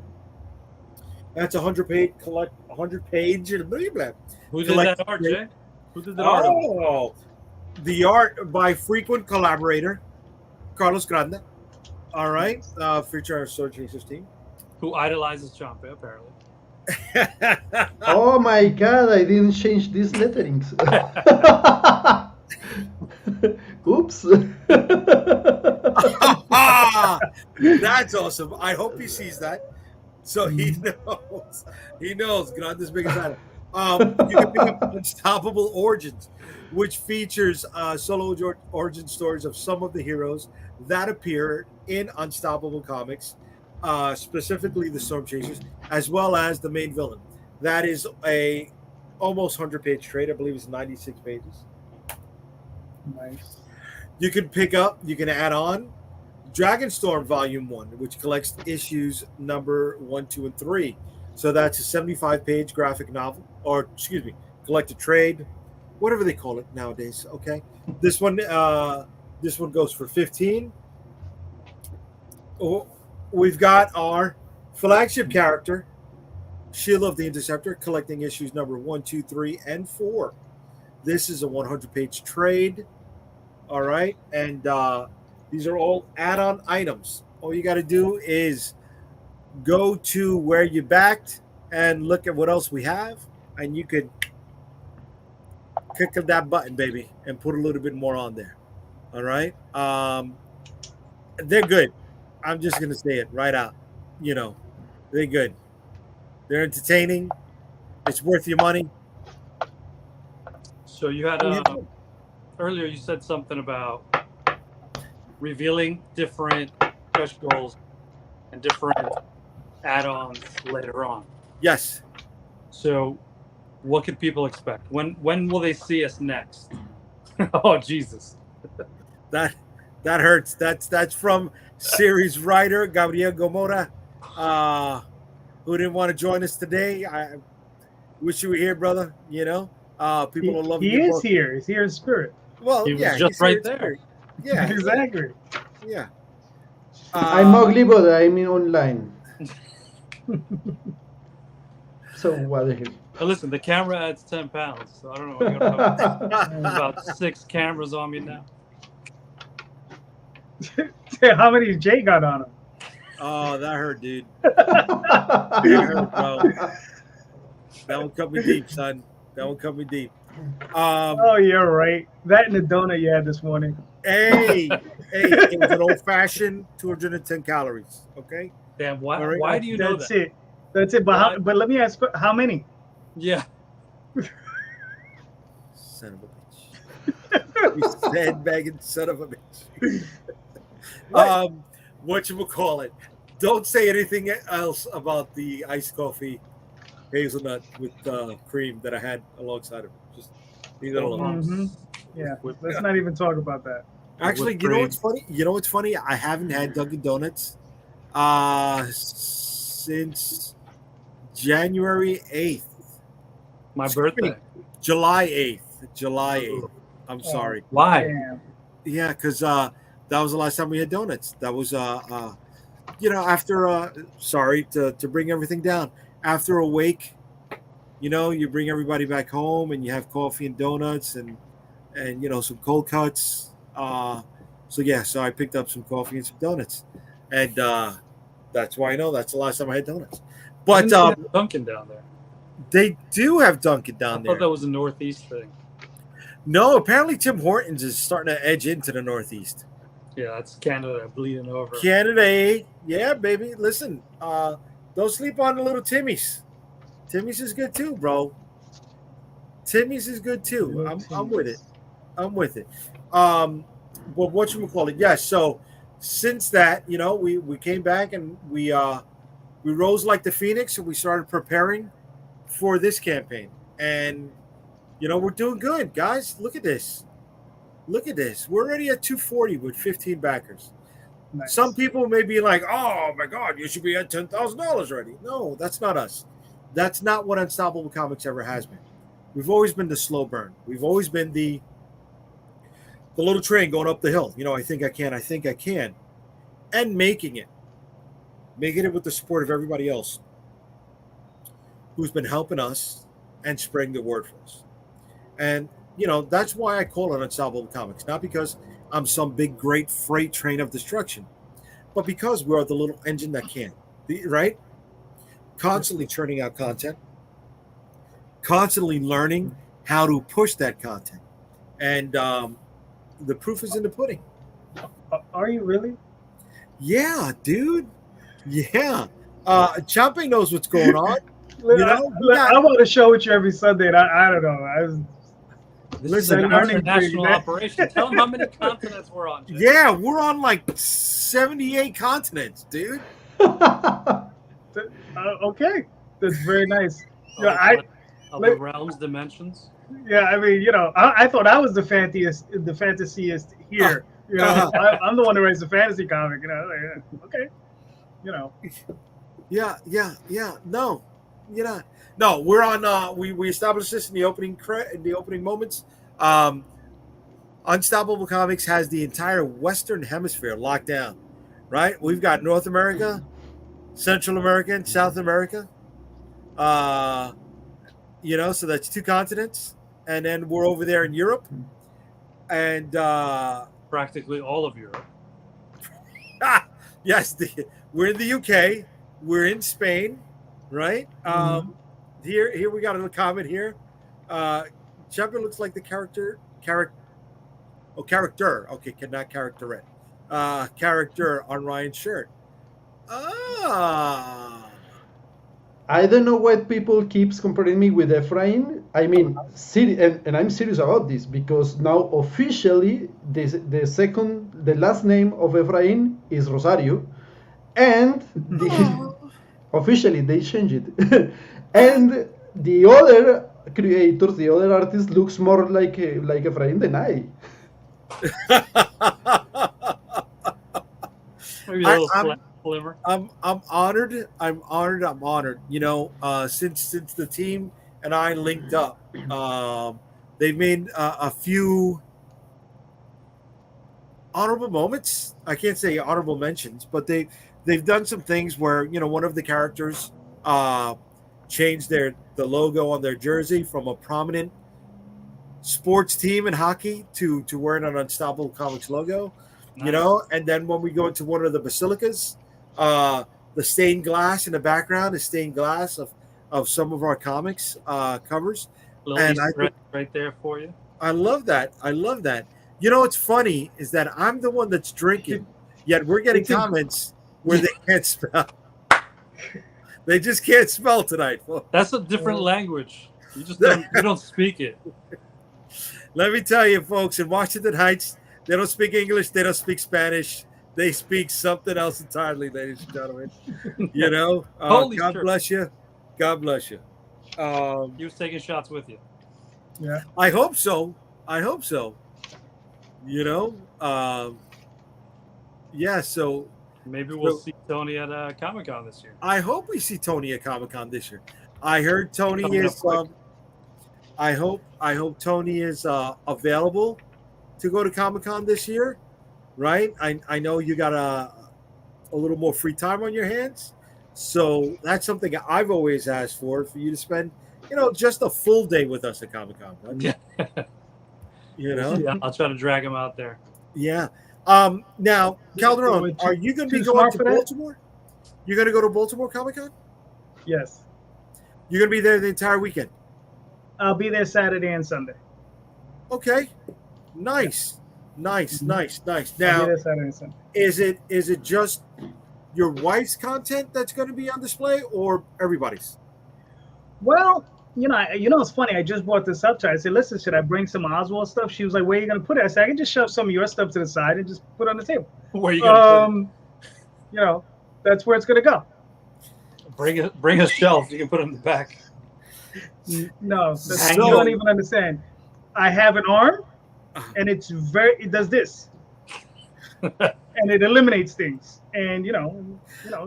[SPEAKER 1] That's a 100-page collect 100-page blah, blah,
[SPEAKER 2] Who did
[SPEAKER 1] collect.
[SPEAKER 2] that art, Jay? Who did that art?
[SPEAKER 1] Oh, the art by frequent collaborator Carlos Grande. All right, feature our Storm Chasers team.
[SPEAKER 2] Who idolizes Champe, apparently.
[SPEAKER 3] Oh my god, I didn't change these letterings. Oops.
[SPEAKER 1] That's awesome. I hope he sees that. So he knows. He knows. Grande's biggest item. You can pick up Unstoppable Origins, which features solo origin stories of some of the heroes that appear in Unstoppable comics, specifically the Storm Chasers, as well as the main villain. That is a almost 100-page trade. I believe it's 96 pages.
[SPEAKER 4] Nice.
[SPEAKER 1] You can add on Dragonstorm Volume 1, which collects issues number 1, 2, and 3. So that's a 75-page graphic novel, or excuse me, collected trade, whatever they call it nowadays. Okay, this one goes for 15. Oh, we've got our flagship character, Shield of the Interceptor, collecting issues number 1, 2, 3, and 4. This is a 100-page trade. All right, and these are all add-on items. All you got to do is go to where you backed and look at what else we have, and you could click that button, baby, and put a little bit more on there. All right, they're good. I'm just gonna say it right out. You know, they're good. They're entertaining. It's worth your money.
[SPEAKER 2] So you had earlier you said something about revealing different stretch goals and different add-ons later on.
[SPEAKER 1] Yes.
[SPEAKER 2] So what can people expect? When will they see us next? Oh Jesus.
[SPEAKER 1] That hurts. That's from series writer Gabriel Gomora, who didn't want to join us today. I wish you were here, brother. You know, people will love you.
[SPEAKER 4] He is here. He's here in spirit.
[SPEAKER 1] Well,
[SPEAKER 2] He was
[SPEAKER 1] yeah,
[SPEAKER 2] just right there.
[SPEAKER 1] Yeah,
[SPEAKER 4] Exactly.
[SPEAKER 1] yeah.
[SPEAKER 3] I'm ugly, but I'm online. So what the hell?
[SPEAKER 2] But listen, the camera adds 10 pounds, so I don't know. I'm gonna have about 6 cameras on me now.
[SPEAKER 4] How many Jay got on him?
[SPEAKER 1] Oh, that hurt, dude. That hurt, bro. That one cut me deep, son. That one cut me deep.
[SPEAKER 4] Oh, you're right. That and the donut you had this morning.
[SPEAKER 1] Hey, it was an old-fashioned 210 calories. Okay.
[SPEAKER 2] Damn, why?
[SPEAKER 1] All right.
[SPEAKER 2] Why do you know
[SPEAKER 4] That's
[SPEAKER 2] that?
[SPEAKER 4] it. That's it. But but let me ask, how many?
[SPEAKER 2] Yeah.
[SPEAKER 1] Son of a bitch. You sandbagging son of a bitch. Whatchamacallit? Don't say anything else about the iced coffee hazelnut with cream that I had alongside of it. Just leave it alone.
[SPEAKER 4] Mhm. Yeah. Let's not even talk about that.
[SPEAKER 1] Actually,
[SPEAKER 2] With
[SPEAKER 1] you know
[SPEAKER 2] cream.
[SPEAKER 1] what's funny? I haven't had Dunkin' Donuts since January 8th.
[SPEAKER 2] My birthday.
[SPEAKER 1] July 8th. I'm sorry.
[SPEAKER 2] Why?
[SPEAKER 4] Damn.
[SPEAKER 1] Yeah, because that was the last time we had donuts. That was after sorry to bring everything down. After a wake, you bring everybody back home and you have coffee and donuts and some cold cuts. So I picked up some coffee and some donuts. And that's why I know that's the last time I had donuts. But
[SPEAKER 2] Dunkin' down there.
[SPEAKER 1] they do have Dunkin'
[SPEAKER 2] I
[SPEAKER 1] down
[SPEAKER 2] thought
[SPEAKER 1] there.
[SPEAKER 2] that was a Northeast thing.
[SPEAKER 1] No, apparently Tim Hortons is starting to edge into the Northeast.
[SPEAKER 2] Yeah, that's Canada bleeding over.
[SPEAKER 1] Canada, eh? Yeah, baby. Listen, don't sleep on the little Timmy's. Timmy's is good too, bro. Timmy's is good too. I'm with it. I'm with it. But whatchamacallit? Yeah, so since that, we came back and we rose like the phoenix and we started preparing for this campaign. And we're doing good, guys. Look at this. We're already at 240 with 15 backers.
[SPEAKER 4] Nice.
[SPEAKER 1] Some people may be like, oh my God, you should be at $10,000 already. No, that's not us. That's not what Unstoppable Comics ever has been. We've always been the slow burn. We've always been the the little train going up the hill. You know, I think I can, and making it with the support of everybody else who's been helping us and spreading the word for us. And you know, that's why I call it Unstoppable Comics, not because I'm some big great freight train of destruction, but because we are the little engine that can, right? Constantly churning out content, constantly learning how to push that content, and the proof is in the pudding.
[SPEAKER 4] Are you really?
[SPEAKER 1] Yeah, dude. Yeah. Champe knows what's going on. You know,
[SPEAKER 4] I want to show with you every Sunday. And I don't know.
[SPEAKER 2] This is an international operation. Tell them how many continents we're on. Jay.
[SPEAKER 1] Yeah, we're on like 78 continents, dude.
[SPEAKER 4] Okay, that's very nice.
[SPEAKER 2] The realms, dimensions.
[SPEAKER 4] Yeah, I mean, you know, I thought I was the fantasyist here. You know, I'm the one who writes the fantasy comic. You know, like, okay, you know.
[SPEAKER 1] Yeah. No, you're not. No, we're on. We established this in the opening moments. Unstoppable Comics has the entire Western Hemisphere locked down. Right, we've got North America, Central America, and South America. You know, so that's 2 continents, and then we're over there in Europe, and
[SPEAKER 2] practically all of Europe.
[SPEAKER 1] Yes, we're in the UK, we're in Spain, right? Here we got a little comment here. Jumper looks like the character. Okay, not characterette. Character on Ryan's shirt.
[SPEAKER 3] I don't know why people keeps comparing me with Efrain. I mean, and I'm serious about this because now officially the last name of Efrain is Rosario, and officially they changed it, and the other creators, the other artist looks more like Efrain than I.
[SPEAKER 2] Maybe a little slimmer.
[SPEAKER 1] I'm honored. I'm honored. You know, since the team and I linked up, they've made a few honorable moments. I can't say honorable mentions, but they've done some things where, you know, one of the characters changed the logo on their jersey from a prominent sports team in hockey to wearing an Unstoppable Comics logo. Nice. You know, and then when we go into one of the basilicas, the stained glass in the background is stained glass of some of our comics covers.
[SPEAKER 2] And right there for you.
[SPEAKER 1] I love that. You know, what's funny is that I'm the one that's drinking, yet we're getting comments where they can't spell. They just can't spell tonight, folks.
[SPEAKER 2] That's a different language. You just don't speak it.
[SPEAKER 1] Let me tell you, folks, in Washington Heights, they don't speak English. They don't speak Spanish. They speak something else entirely, ladies and gentlemen. You know, God bless you. God bless you.
[SPEAKER 2] He was taking shots with you.
[SPEAKER 4] Yeah,
[SPEAKER 1] I hope so. You know, yeah. So
[SPEAKER 2] maybe we'll see Tony at Comic-Con this year.
[SPEAKER 1] I hope we see Tony at Comic-Con this year. I heard Tony is. I hope Tony is available to go to Comic-Con this year. Right? I know you got a little more free time on your hands. So that's something I've always asked for you to spend, you know, just a full day with us at Comic-Con. Right?
[SPEAKER 2] Yeah.
[SPEAKER 1] You know?
[SPEAKER 2] Yeah, I'll try to drag him out there.
[SPEAKER 1] Yeah. Now, Calderon, are you going to be going to Baltimore? You're going to go to Baltimore Comic-Con?
[SPEAKER 4] Yes.
[SPEAKER 1] You're going to be there the entire weekend?
[SPEAKER 4] I'll be there Saturday and Sunday.
[SPEAKER 1] Okay. Nice. Now, is it just your wife's content that's going to be on display, or everybody's?
[SPEAKER 4] Well, you know, it's funny. I just brought this up to her. I said, "Listen, should I bring some Oswald stuff?" She was like, "Where are you going to put it?" I said, "I can just shove some of your stuff to the side and just put it on the table."
[SPEAKER 2] Where are you going to put it?
[SPEAKER 4] You know, that's where it's going to go.
[SPEAKER 2] Bring a shelf. You can put it in the back.
[SPEAKER 4] No, you don't even understand. I have an arm, and it does this, and it eliminates things. And you know,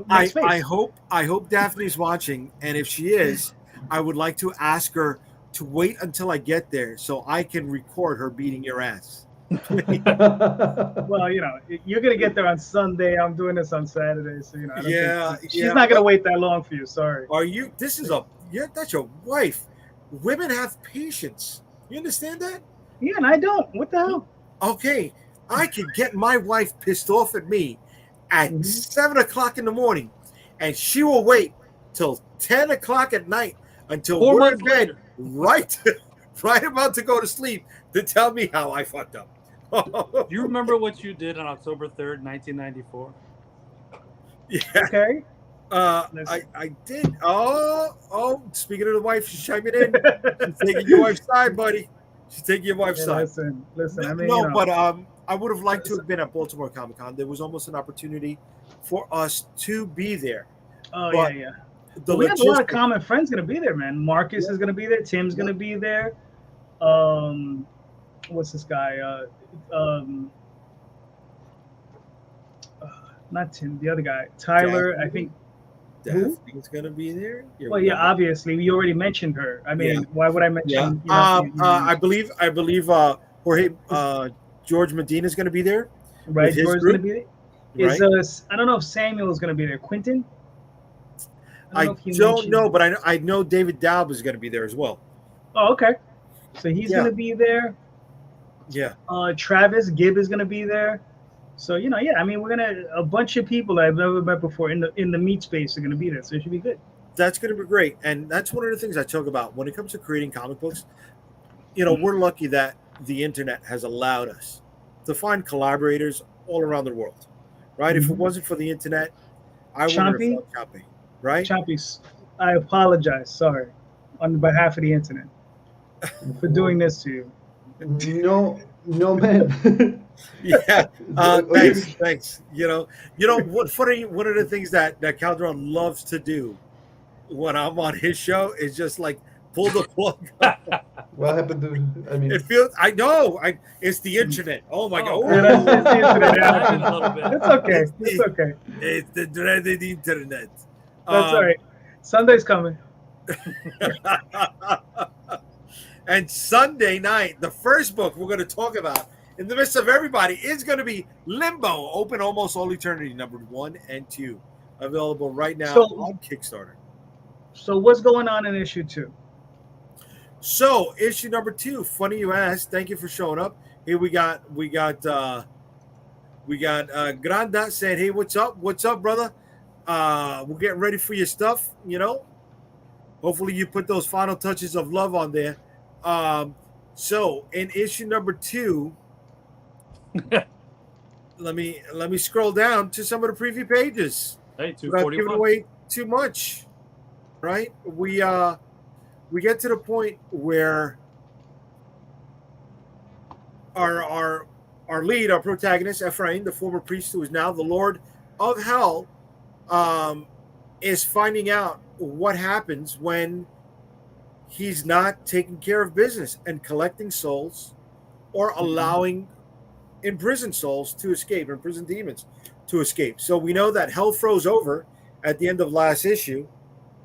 [SPEAKER 1] I hope Daphne's watching, and if she is, I would like to ask her to wait until I get there so I can record her beating your ass.
[SPEAKER 4] Well, you're gonna get there on Sunday. I'm doing this on Saturday, so I don't
[SPEAKER 1] Yeah,
[SPEAKER 4] think she's
[SPEAKER 1] yeah.
[SPEAKER 4] not gonna
[SPEAKER 1] What
[SPEAKER 4] wait that long for you. Sorry.
[SPEAKER 1] are you? This is that's your wife. Women have patience. You understand that?
[SPEAKER 4] Yeah, and I don't. What the hell?
[SPEAKER 1] Okay, I could get my wife pissed off at me at
[SPEAKER 4] Mhm.
[SPEAKER 1] 7 o'clock in the morning, and she will wait till 10 o'clock at night until
[SPEAKER 2] 4
[SPEAKER 1] we're in
[SPEAKER 2] months
[SPEAKER 1] bed,
[SPEAKER 2] later.
[SPEAKER 1] right, right about to go to sleep, to tell me how I fucked up.
[SPEAKER 2] Do you remember what you did on October 3rd, 1994?
[SPEAKER 1] Yeah,
[SPEAKER 4] Okay.
[SPEAKER 1] I did. Oh, speaking of the wife, she's chiming in. She's taking your wife's side, buddy. She's taking your wife's
[SPEAKER 4] Hey,
[SPEAKER 1] side.
[SPEAKER 4] listen. I mean,
[SPEAKER 1] No, but I would have liked to have been at Baltimore Comic Con. There was almost an opportunity for us to be there,
[SPEAKER 4] Oh
[SPEAKER 1] but
[SPEAKER 4] yeah.
[SPEAKER 1] the
[SPEAKER 4] But we have a lot of
[SPEAKER 1] logistics.
[SPEAKER 4] common friends gonna be there, man. Marcus is gonna be there. Tim's gonna be there. Um, what's this guy? Not Tim. The other guy, Tyler. I think. Who?
[SPEAKER 1] Daphne's gonna be there.
[SPEAKER 4] Well, yeah, obviously, we already mentioned her. I mean,
[SPEAKER 1] Yeah.
[SPEAKER 4] why would I
[SPEAKER 1] Yeah.
[SPEAKER 4] mention?
[SPEAKER 1] I believe Jorge George Medina is gonna be there
[SPEAKER 4] Right,
[SPEAKER 1] with his
[SPEAKER 4] George's gonna
[SPEAKER 1] group.
[SPEAKER 4] be there.
[SPEAKER 1] Right.
[SPEAKER 4] I don't know if Samuel is gonna be there. Quentin.
[SPEAKER 1] I
[SPEAKER 4] know if he
[SPEAKER 1] don't
[SPEAKER 4] mentioned-
[SPEAKER 1] know, but I know David Daub is gonna be there as well.
[SPEAKER 4] Oh, okay. So he's
[SPEAKER 1] Yeah.
[SPEAKER 4] gonna be there.
[SPEAKER 1] Yeah.
[SPEAKER 4] Travis Gibb is gonna be there. So yeah. I mean, we're gonna a bunch of people that I've never met before in the meat space are gonna be there. So it should be good.
[SPEAKER 1] That's going to be great. And that's one of the things I talk about when it comes to creating comic books. We're lucky that the internet has allowed us to find collaborators all around the world, right? If it wasn't for the internet, I wouldn't have
[SPEAKER 4] Chompy?
[SPEAKER 1] found Chompy, right?
[SPEAKER 4] Chompies, I apologize. Sorry, on behalf of the internet, for doing this to you.
[SPEAKER 3] No, man.
[SPEAKER 1] Yeah.
[SPEAKER 3] Okay.
[SPEAKER 1] Thanks. What funny, one of the things that Calderon loves to do when I'm on his show is just like pull the plug.
[SPEAKER 3] What happened to? I mean,
[SPEAKER 1] It feels. I know. It's the internet. Oh my
[SPEAKER 2] Oh.
[SPEAKER 1] god.
[SPEAKER 4] Yeah, it's the internet.
[SPEAKER 2] I
[SPEAKER 4] Yeah.
[SPEAKER 2] did a little bit.
[SPEAKER 4] It's okay.
[SPEAKER 1] It's
[SPEAKER 4] It's
[SPEAKER 1] the-
[SPEAKER 4] okay.
[SPEAKER 1] It's the dreaded internet.
[SPEAKER 4] That's all right. Sunday's coming.
[SPEAKER 1] And Sunday night, the first book we're going to talk about in the midst of everybody is going to be Limbo, Open Almost All Eternity, number 1 and 2, available right now on Kickstarter.
[SPEAKER 4] So what's going on in issue 2?
[SPEAKER 1] So issue number 2, funny you asked. Thank you for showing up. Here we got Granda saying, "Hey, what's up? What's up, brother? We're getting ready for your stuff. Hopefully you put those final touches of love on there." So in issue number 2, let me scroll down to some of the preview pages.
[SPEAKER 2] Hey,
[SPEAKER 1] Without giving
[SPEAKER 2] 241.
[SPEAKER 1] away too much, right? We get to the point where our lead, our protagonist, Ephraim, the former priest who is now the Lord of Hell, is finding out what happens when he's not taking care of business and collecting souls or allowing imprisoned souls to escape, imprisoned demons to escape. So we know that hell froze over at the end of last issue.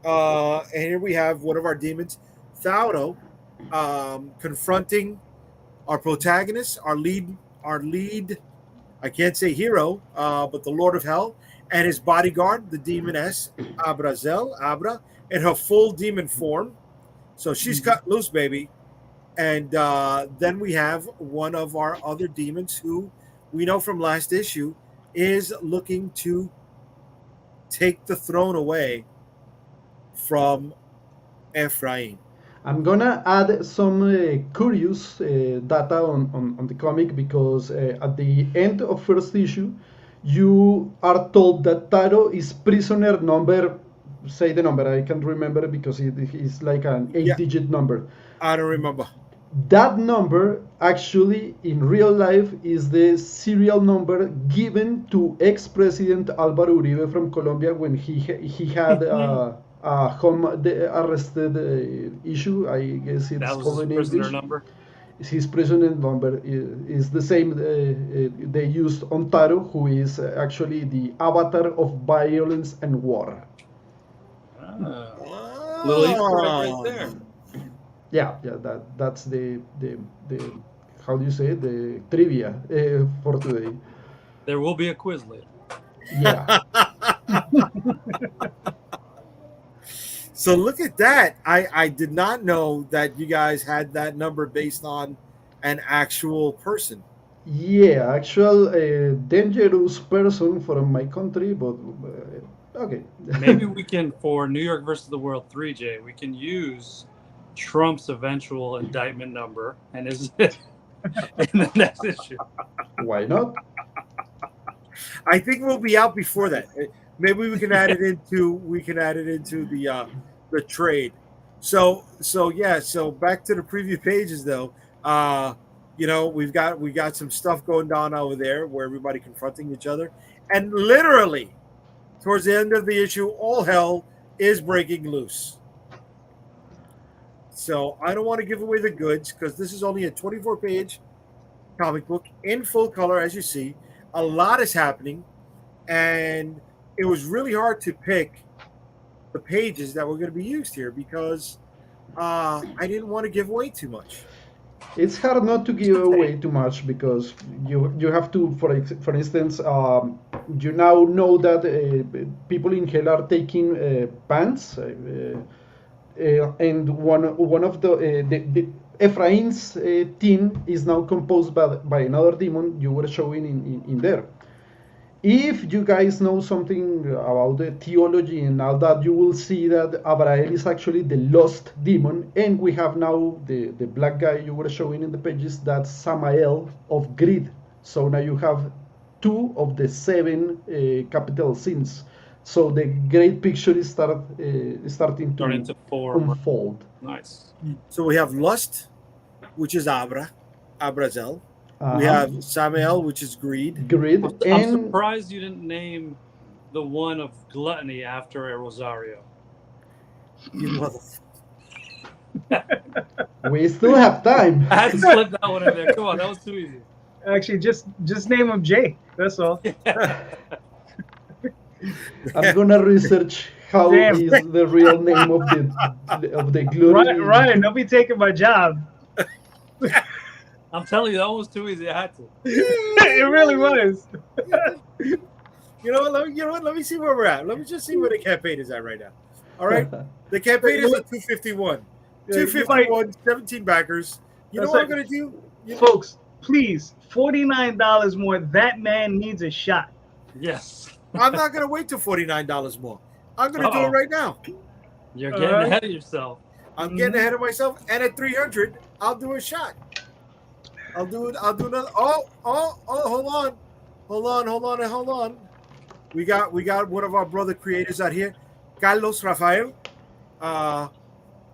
[SPEAKER 1] And here we have one of our demons, Thaudo, confronting our protagonist, our lead, I can't say hero, but the Lord of Hell, and his bodyguard, the demoness, Abra, in her full demon form. So she's cut loose, baby. And then we have one of our other demons who we know from last issue is looking to take the throne away from Ephraim.
[SPEAKER 3] I'm gonna add some curious data on the comic because at the end of first issue, you are told that Taro is prisoner number. Say the number. I can't remember because it is like an 8-digit number.
[SPEAKER 1] I don't remember.
[SPEAKER 3] That number actually in real life is the serial number given to ex-president Álvaro Uribe from Colombia when he had a home arrested issue. I guess it's
[SPEAKER 2] That was
[SPEAKER 3] called
[SPEAKER 2] his
[SPEAKER 3] in
[SPEAKER 2] prisoner
[SPEAKER 3] English.
[SPEAKER 2] number.
[SPEAKER 3] His prisoner number is the same they used on Taro, who is actually the avatar of violence and war.
[SPEAKER 2] Little Easter egg right there.
[SPEAKER 3] Yeah, that's the how do you say it? The trivia for today.
[SPEAKER 2] There will be a quiz later.
[SPEAKER 3] Yeah.
[SPEAKER 1] So look at that. I did not know that you guys had that number based on an actual person.
[SPEAKER 3] Yeah, actual dangerous person from my country, but okay.
[SPEAKER 2] Maybe we can, for New York versus the World 3, Jay, we can use Trump's eventual indictment number and his in the next issue.
[SPEAKER 3] Why not?
[SPEAKER 1] I think we'll be out before that. Maybe we can add it into the trade. So yeah. So back to the preview pages though. We got some stuff going down over there where everybody confronting each other, and literally towards the end of the issue, all hell is breaking loose. So I don't want to give away the goods because this is only a 24-page comic book in full color, as you see. A lot is happening, and it was really hard to pick the pages that were going to be used here because I didn't want to give away too much.
[SPEAKER 3] It's hard not to give away too much because you have to, for instance, you now know that people in hell are taking pants, and one of the Ephraim's team is now composed by another demon you were showing in there. If you guys know something about the theology and all that, you will see that Abrael is actually the lost demon, and we have now the black guy you were showing in the pages, that's Samael of greed. So now you have 2 of the 7 capital sins. So the great picture is starting to
[SPEAKER 2] form.
[SPEAKER 3] unfold.
[SPEAKER 2] Nice.
[SPEAKER 1] So we have lust, which is Abrazel. We have Samael, which is greed.
[SPEAKER 3] Greed.
[SPEAKER 2] I'm surprised you didn't name the one of gluttony after a Rosario.
[SPEAKER 1] You mother.
[SPEAKER 3] We still have time.
[SPEAKER 2] I had to slip that one in there. Come on, that was too easy.
[SPEAKER 4] Actually, just name him Jay. That's all.
[SPEAKER 3] I'm gonna research how is the real name of the gluttony.
[SPEAKER 4] Ryan, don't be taking my job.
[SPEAKER 2] I'm telling you, that one was too easy. I had to.
[SPEAKER 4] It really was.
[SPEAKER 1] You know what? Let me see where we're at. Let me just see where the campaign is at right now. All right, the campaign is at 251. 251, 17 backers. You know what I'm gonna do,
[SPEAKER 4] folks? Please, $49 more. That man needs a shot.
[SPEAKER 2] Yes.
[SPEAKER 1] I'm not gonna wait till $49 more. I'm gonna do it right now.
[SPEAKER 2] You're getting ahead of yourself.
[SPEAKER 1] I'm getting ahead of myself, and at 300, I'll do a shot. I'll do it. I'll do another. Oh! Hold on. We got one of our brother creators out here, Carlos Rafael.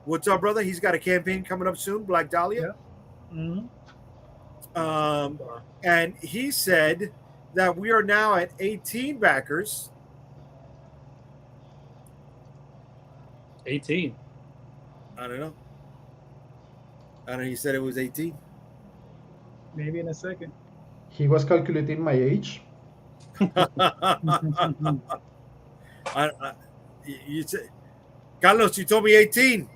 [SPEAKER 1] What's up, brother? He's got a campaign coming up soon, Black Dahlia.
[SPEAKER 4] Yeah.
[SPEAKER 1] And he said that we are now at 18 backers.
[SPEAKER 2] 18.
[SPEAKER 1] I don't know. He said it was 18.
[SPEAKER 4] Maybe in a second.
[SPEAKER 3] He was calculating my age.
[SPEAKER 1] Carlos, you told me 18.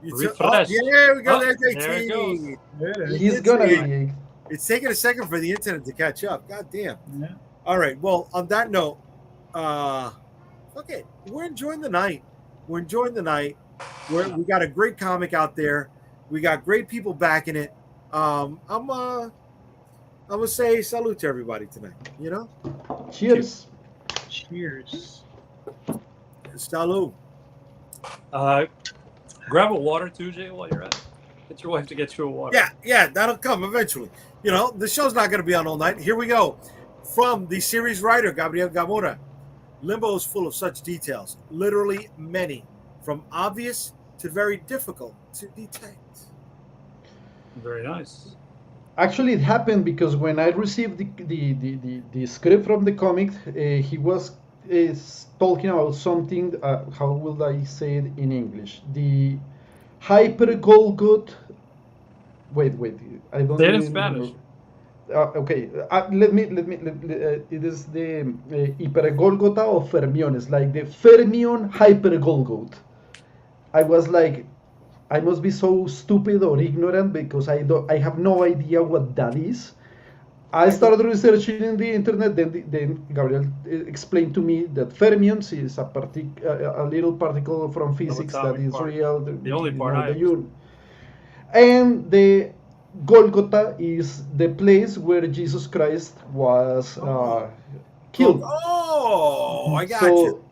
[SPEAKER 2] Refresh.
[SPEAKER 1] Yeah, we got
[SPEAKER 2] 18.
[SPEAKER 3] He's gonna be.
[SPEAKER 1] It's taking a second for the internet to catch up. God damn.
[SPEAKER 4] Yeah.
[SPEAKER 1] All right. Well, on that note, okay, we're enjoying the night. We got a great comic out there. We got great people backing it. I'm gonna say salute to everybody tonight. You know.
[SPEAKER 3] Cheers.
[SPEAKER 4] Cheers.
[SPEAKER 1] Salute.
[SPEAKER 2] Grab a water too, Jay, while you're at it. Get your wife to get you a water.
[SPEAKER 1] Yeah, that'll come eventually. You know, the show's not going to be on all night. Here we go. From the series writer, Gabriel Gamora, Limbo is full of such details, literally many, from obvious to very difficult to detect.
[SPEAKER 2] Very nice.
[SPEAKER 3] Actually, it happened because when I received the script from the comic, he was talking about something. How will I say it in English? The hyper Golgot. Wait. I don't.
[SPEAKER 2] Say it in Spanish.
[SPEAKER 3] Okay. Let me. It is the Hypergolgota of Fermiones, like the Fermion Hypergolgot. I was like, I must be so stupid or ignorant because I have no idea what that is. I started researching in the internet. Then Gabriel explained to me that fermions is a little particle from physics that
[SPEAKER 2] Subatomic
[SPEAKER 3] is
[SPEAKER 2] part.
[SPEAKER 3] real.
[SPEAKER 2] The only part I understand.
[SPEAKER 3] And the Golgotha is the place where Jesus Christ was killed.
[SPEAKER 1] Oh, I got
[SPEAKER 3] So
[SPEAKER 1] you.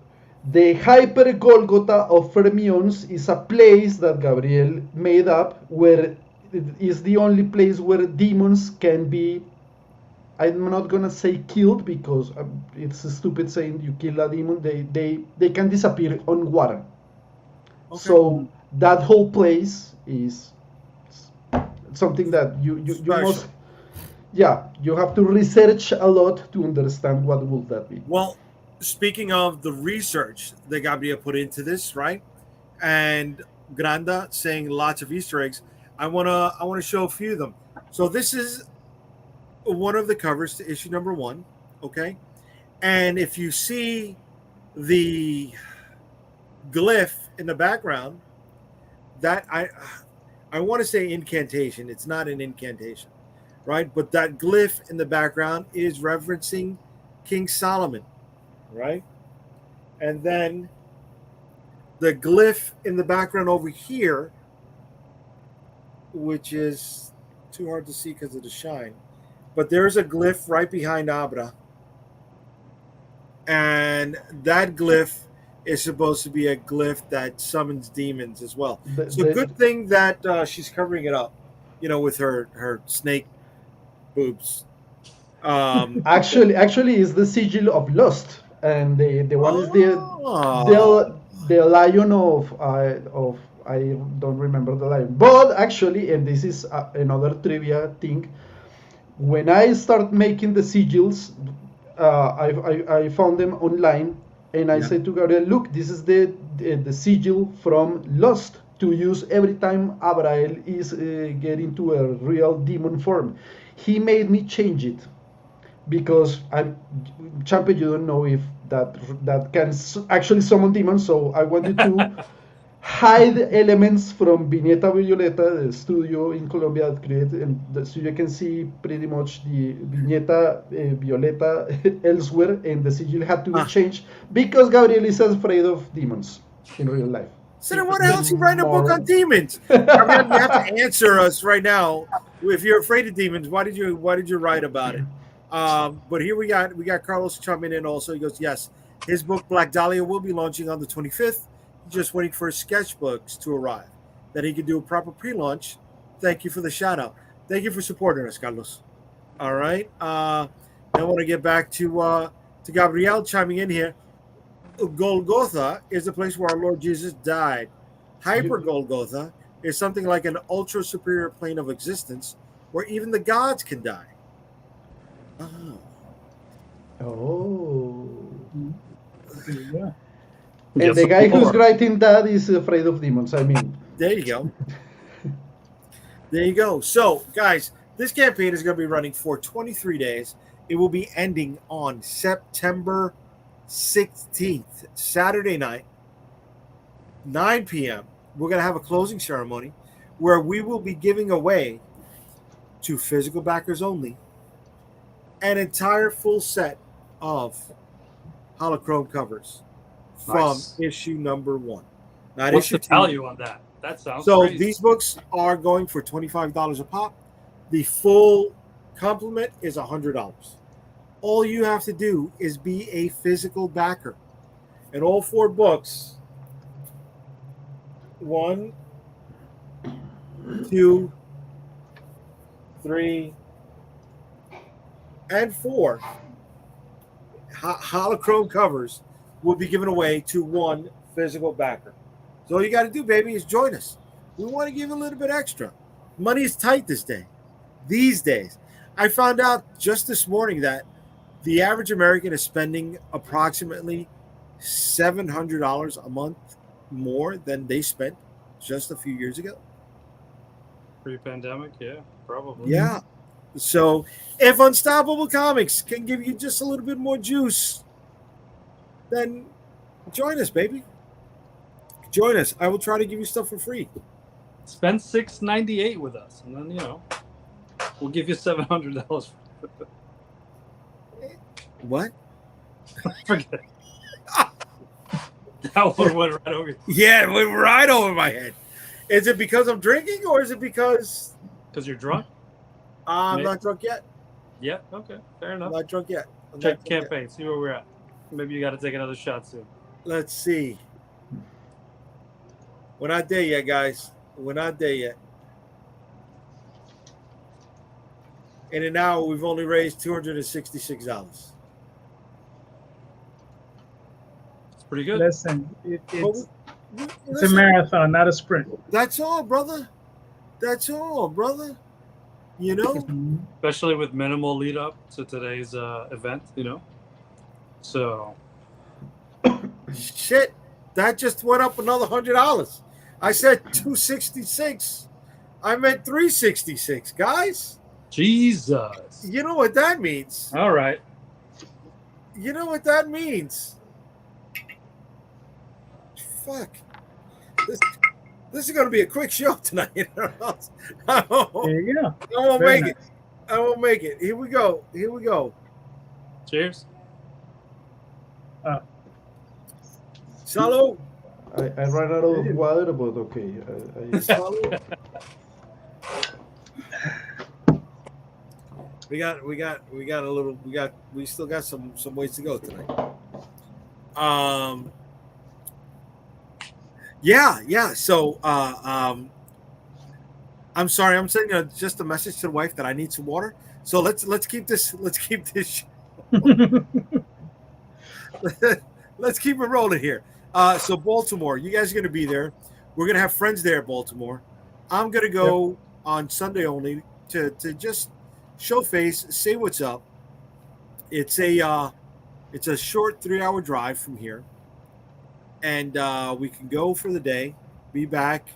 [SPEAKER 3] the hyper Golgotha of fermions is a place that Gabriel made up where it is the only place where demons can be. I'm not gonna say killed because it's a stupid saying you kill a demon. They can disappear on water.
[SPEAKER 1] Okay.
[SPEAKER 3] So that whole place is something that you must, yeah, you have to research a lot to understand what will that be.
[SPEAKER 1] Well, speaking of the research that Gabriel put into this, right? And Granda saying lots of Easter eggs. I wanna show a few of them. So this is one of the covers to issue number 1. Okay. And if you see the glyph in the background, that I want to say incantation. It's not an incantation, right? But that glyph in the background is referencing King Solomon, right? And then the glyph in the background over here, which is too hard to see because of the shine, but there's a glyph right behind Abra, and that glyph is supposed to be a glyph that summons demons as well. So good thing that she's covering it up, with her snake boobs.
[SPEAKER 3] Actually, is the sigil of lust, and the one is the lion of I don't remember the lion, but actually, and this is another trivia thing. When I start making the sigils, I found them online, and I said to Gabriel, "Look, this is the sigil from Lost to use every time Abrael is getting to a real demon form." He made me change it because Champion, you don't know if that can actually summon demons, so I wanted to hide elements from Viñeta Violeta, the studio in Colombia that created, and so you can see pretty much the Viñeta Violeta elsewhere, and the sigil had to be changed because Gabriel is afraid of demons in real life.
[SPEAKER 1] So then what else? You writing a book on demons? Gabriel, you have to answer us right now. If you're afraid of demons, why did you write about it? But here we got Carlos chiming in also. He goes, yes, his book Black Dahlia will be launching on the 25th. Just waiting for his sketchbooks to arrive, that he can do a proper pre-launch. Thank you for the shout out. Thank you for supporting us, Carlos. All right. I want to get back to Gabriel chiming in here. Golgotha is the place where our Lord Jesus died. Hyper Golgotha is something like an ultra superior plane of existence where even the gods can die.
[SPEAKER 4] Yeah.
[SPEAKER 3] And the guy who's writing that is afraid of demons. I mean,
[SPEAKER 1] there you go. There you go. So, guys, this campaign is going to be running for 23 days. It will be ending on September 16th, Saturday night, 9 p.m. We're going to have a closing ceremony where we will be giving away to physical backers only an entire full set of holochrome covers from issue number 1. Not
[SPEAKER 2] What's
[SPEAKER 1] issue
[SPEAKER 2] the
[SPEAKER 1] 2.
[SPEAKER 2] value on that? That sounds
[SPEAKER 1] so
[SPEAKER 2] crazy.
[SPEAKER 1] These books are going for $25 a pop. The full complement is $100. All you have to do is be a physical backer. And all 4 books, 1, 2, 3, and 4 holochrome covers will be given away to 1 physical backer. So all you got to do, baby, is join us. We want to give a little bit extra. Money is tight these days. I found out just this morning that the average American is spending approximately $700 a month more than they spent just a few years ago.
[SPEAKER 2] Pre-pandemic, yeah, probably.
[SPEAKER 1] Yeah. So if Unstoppable Comics can give you just a little bit more juice, then join us, baby. Join us. I will try to give you stuff for free.
[SPEAKER 2] Spend $6.98 with us, and then we'll give you $700.
[SPEAKER 1] What?
[SPEAKER 2] Forget it. That one went right over.
[SPEAKER 1] Yeah, it went right over my head. Is it because I'm drinking, or is it because
[SPEAKER 2] you're drunk?
[SPEAKER 1] I'm
[SPEAKER 2] Maybe.
[SPEAKER 1] not drunk yet?
[SPEAKER 2] Yeah. Okay. Fair
[SPEAKER 1] I'm
[SPEAKER 2] enough.
[SPEAKER 1] not drunk yet.
[SPEAKER 2] Check the campaign. See where we're at. Maybe you got to take another shot soon.
[SPEAKER 1] Let's see. We're not there yet, guys. We're not there yet. In an hour, we've only raised $266.
[SPEAKER 2] It's pretty good.
[SPEAKER 4] Listen, it's a
[SPEAKER 1] Listen,
[SPEAKER 4] marathon, not a sprint.
[SPEAKER 1] that's all, brother. That's all, brother. You know?
[SPEAKER 2] Especially with minimal lead up to today's event, So
[SPEAKER 1] Shit. That just went up another $100. I said 266. I meant 366, guys.
[SPEAKER 2] Jesus.
[SPEAKER 1] You know what that means?
[SPEAKER 2] All right.
[SPEAKER 1] You know what that means? Fuck. This is going to be a quick show tonight.
[SPEAKER 4] There you go.
[SPEAKER 1] I won't
[SPEAKER 4] Very
[SPEAKER 1] make it. I won't make it. Here we go. Here we go.
[SPEAKER 2] Cheers.
[SPEAKER 1] Salud.
[SPEAKER 3] I ran out of water, but okay.
[SPEAKER 1] Salud. We still got some ways to go tonight. Yeah. So I'm sorry. I'm sending just a message to the wife that I need some water. So let's keep this. Let's keep this. Let's keep it rolling here. So Baltimore, you guys are going to be there. We're going to have friends there at Baltimore. I'm going to go on Sunday only to just show face, say what's up. It's a short 3-hour drive from here, and we can go for the day, be back,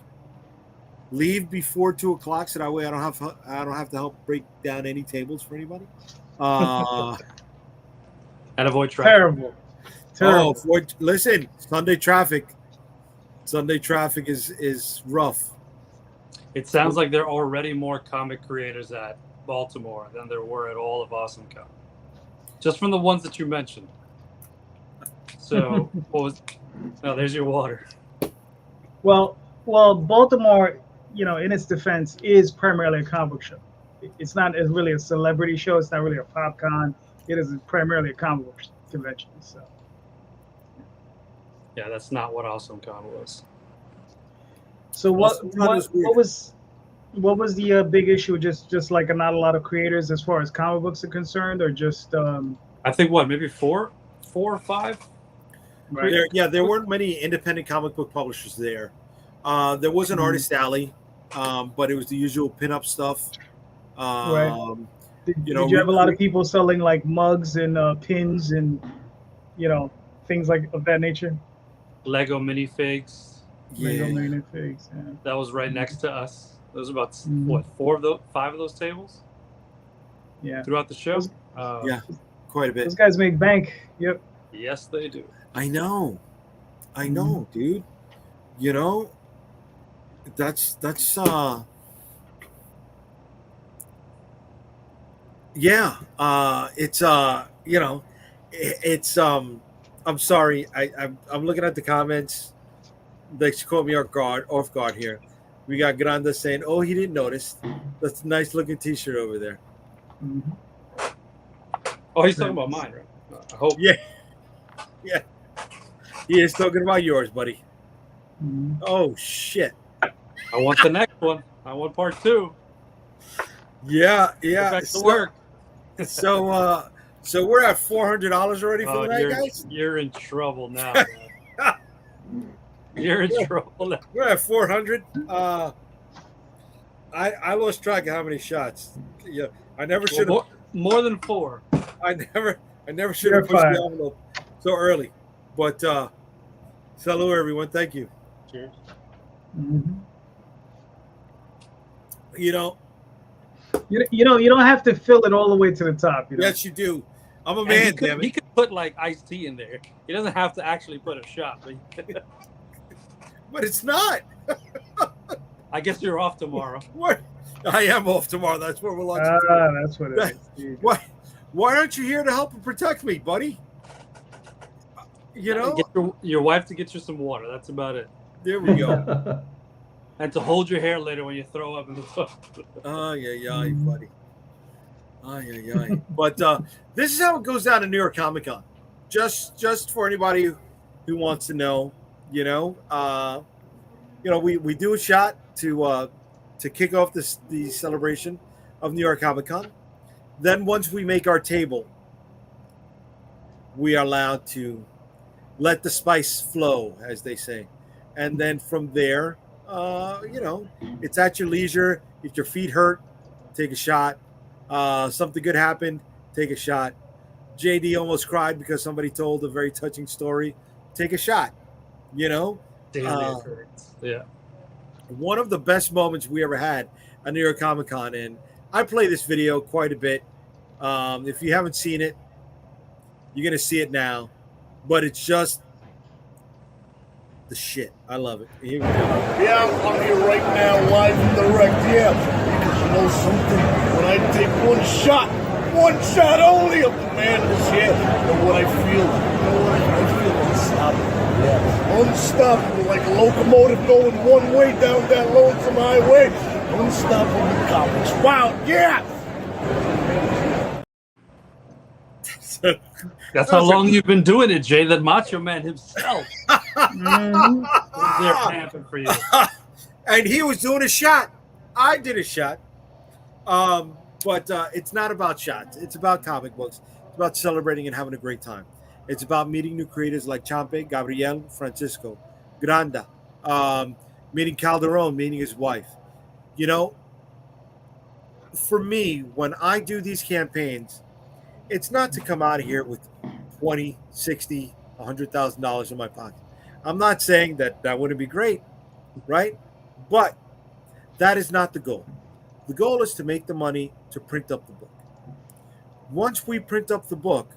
[SPEAKER 1] leave before 2:00, so that way I don't have to help break down any tables for anybody.
[SPEAKER 2] And avoid traffic.
[SPEAKER 4] Terrible.
[SPEAKER 1] Oh, listen, Sunday traffic is rough.
[SPEAKER 2] It sounds like there are already more comic creators at Baltimore than there were at all of AwesomeCon. Just from the ones that you mentioned. So, there's your water.
[SPEAKER 4] Well, Baltimore, in its defense, is primarily a comic book show. It's not really a celebrity show. It's not really a pop con. It is primarily a comic book convention. So.
[SPEAKER 2] Yeah, that's not what AwesomeCon was.
[SPEAKER 4] So what was the big issue? Just like not a lot of creators as far as comic books are concerned, or just
[SPEAKER 2] I think maybe four or five.
[SPEAKER 4] Right.
[SPEAKER 1] There weren't many independent comic book publishers there. There was an artist alley, but it was the usual pinup stuff.
[SPEAKER 4] Right. Did you have a lot of people selling like mugs and pins and things like of that nature?
[SPEAKER 2] Lego minifigs.
[SPEAKER 4] Lego minifigs. Yeah.
[SPEAKER 2] That was right next to us. There was about 5 of those tables. Yeah. Throughout the show.
[SPEAKER 1] Quite a bit.
[SPEAKER 4] Those guys make bank. Yep.
[SPEAKER 2] Yes, they do.
[SPEAKER 1] I know, dude. That's it's I'm sorry. I'm looking at the comments. They caught me off guard here. We got Granda saying, "Oh, he didn't notice." That's a nice looking T-shirt over there.
[SPEAKER 4] Mm-hmm.
[SPEAKER 2] Oh, he's talking about mine, right? I hope.
[SPEAKER 1] Yeah. He is talking about yours, buddy.
[SPEAKER 4] Mm-hmm.
[SPEAKER 1] Oh shit!
[SPEAKER 2] I want the next one. I want part 2.
[SPEAKER 1] Yeah.
[SPEAKER 2] Get back to work.
[SPEAKER 1] So we're at $400 already for the night, guys.
[SPEAKER 2] You're in trouble now. Man. You're in trouble now.
[SPEAKER 1] We're at 400. I lost track of how many shots. Yeah, I never should have.
[SPEAKER 2] More than 4.
[SPEAKER 1] I never should have pushed the envelope so early. But salud, everyone. Thank you.
[SPEAKER 2] Cheers.
[SPEAKER 4] Mm-hmm.
[SPEAKER 1] You
[SPEAKER 2] don't
[SPEAKER 4] have to fill it all the way to the top.
[SPEAKER 1] Yes, you do. I'm a man, damn it.
[SPEAKER 2] He could put like iced tea in there. He doesn't have to actually put a shot.
[SPEAKER 1] But it's not.
[SPEAKER 2] I guess you're off tomorrow.
[SPEAKER 1] What? I am off tomorrow. That's what we're launching.
[SPEAKER 4] That's what it is.
[SPEAKER 1] Why aren't you here to help and protect me, buddy? You know,
[SPEAKER 2] Get your wife to get you some water. That's about it.
[SPEAKER 1] there we go.
[SPEAKER 2] And to hold your hair later when you throw up in the toilet.
[SPEAKER 1] Ay, buddy. Ay. But this is how it goes down in New York Comic Con. Just for anybody who wants to know, we do a shot to kick off the celebration of New York Comic Con. Then once we make our table, we are allowed to let the spice flow, as they say. And then from there, it's at your leisure. If your feet hurt, take a shot. Something good happened, take a shot. JD almost cried because somebody told a very touching story. Take a shot,
[SPEAKER 2] Yeah.
[SPEAKER 1] One of the best moments we ever had at New York Comic Con, and I play this video quite a bit. If you haven't seen it, you're going to see it now. But it's just the shit. I love it. Here we go.
[SPEAKER 5] Yeah, I'm here right now, live and direct. Yeah, because you know something? When I take one shot only of the madness, you know what I feel? I feel unstoppable. Yeah, unstoppable, like a locomotive going one way down that lonesome highway. Unstoppable comics. Wow, yeah.
[SPEAKER 2] That's how long you've been doing it, Jay. That Macho Man himself was there camping for you.
[SPEAKER 1] And he was doing a shot. I did a shot. But it's not about shots. It's about comic books. It's about celebrating and having a great time. It's about meeting new creators like Champe, Gabriel, Francisco, Granda, meeting Calderon, meeting his wife. For me, when I do these campaigns, it's not to come out of here with $20, $60, $100,000 in my pocket. I'm not saying that wouldn't be great, right? But that is not the goal. The goal is to make the money to print up the book. Once we print up the book,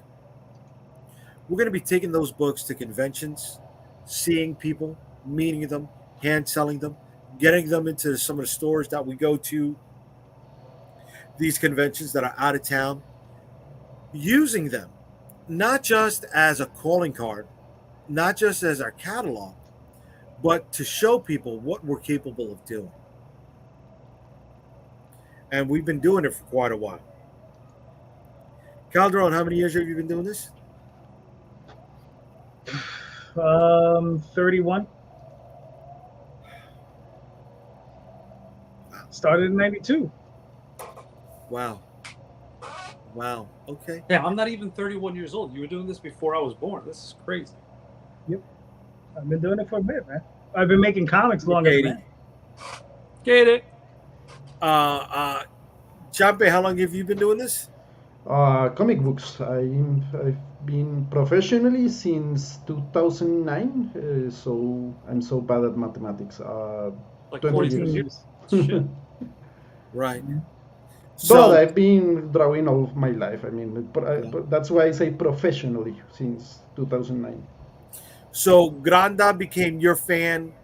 [SPEAKER 1] we're going to be taking those books to conventions, seeing people, meeting them, hand selling them, getting them into some of the stores that we go to, these conventions that are out of town, using them not just as a calling card, not just as our catalog, but to show people what we're capable of doing. And we've been doing it for quite a while. Calderon, how many years have you been doing this?
[SPEAKER 4] 31. Started in 92.
[SPEAKER 1] Wow. Okay.
[SPEAKER 2] Yeah, I'm not even 31 years old. You were doing this before I was born. This is crazy.
[SPEAKER 4] Yep. I've been doing it for a bit, man. I've been making comics longer than that.
[SPEAKER 2] Get it.
[SPEAKER 1] Champe, how long have you been doing this?
[SPEAKER 3] Comic books. I've been professionally since 2009, so I'm so bad at mathematics.
[SPEAKER 2] Like
[SPEAKER 3] 20
[SPEAKER 2] 42
[SPEAKER 3] years.
[SPEAKER 2] years. Shit.
[SPEAKER 1] Right.
[SPEAKER 3] But
[SPEAKER 1] So
[SPEAKER 3] I've been drawing all of my life. I mean, but that's why I say professionally since 2009.
[SPEAKER 1] So Granda became your fan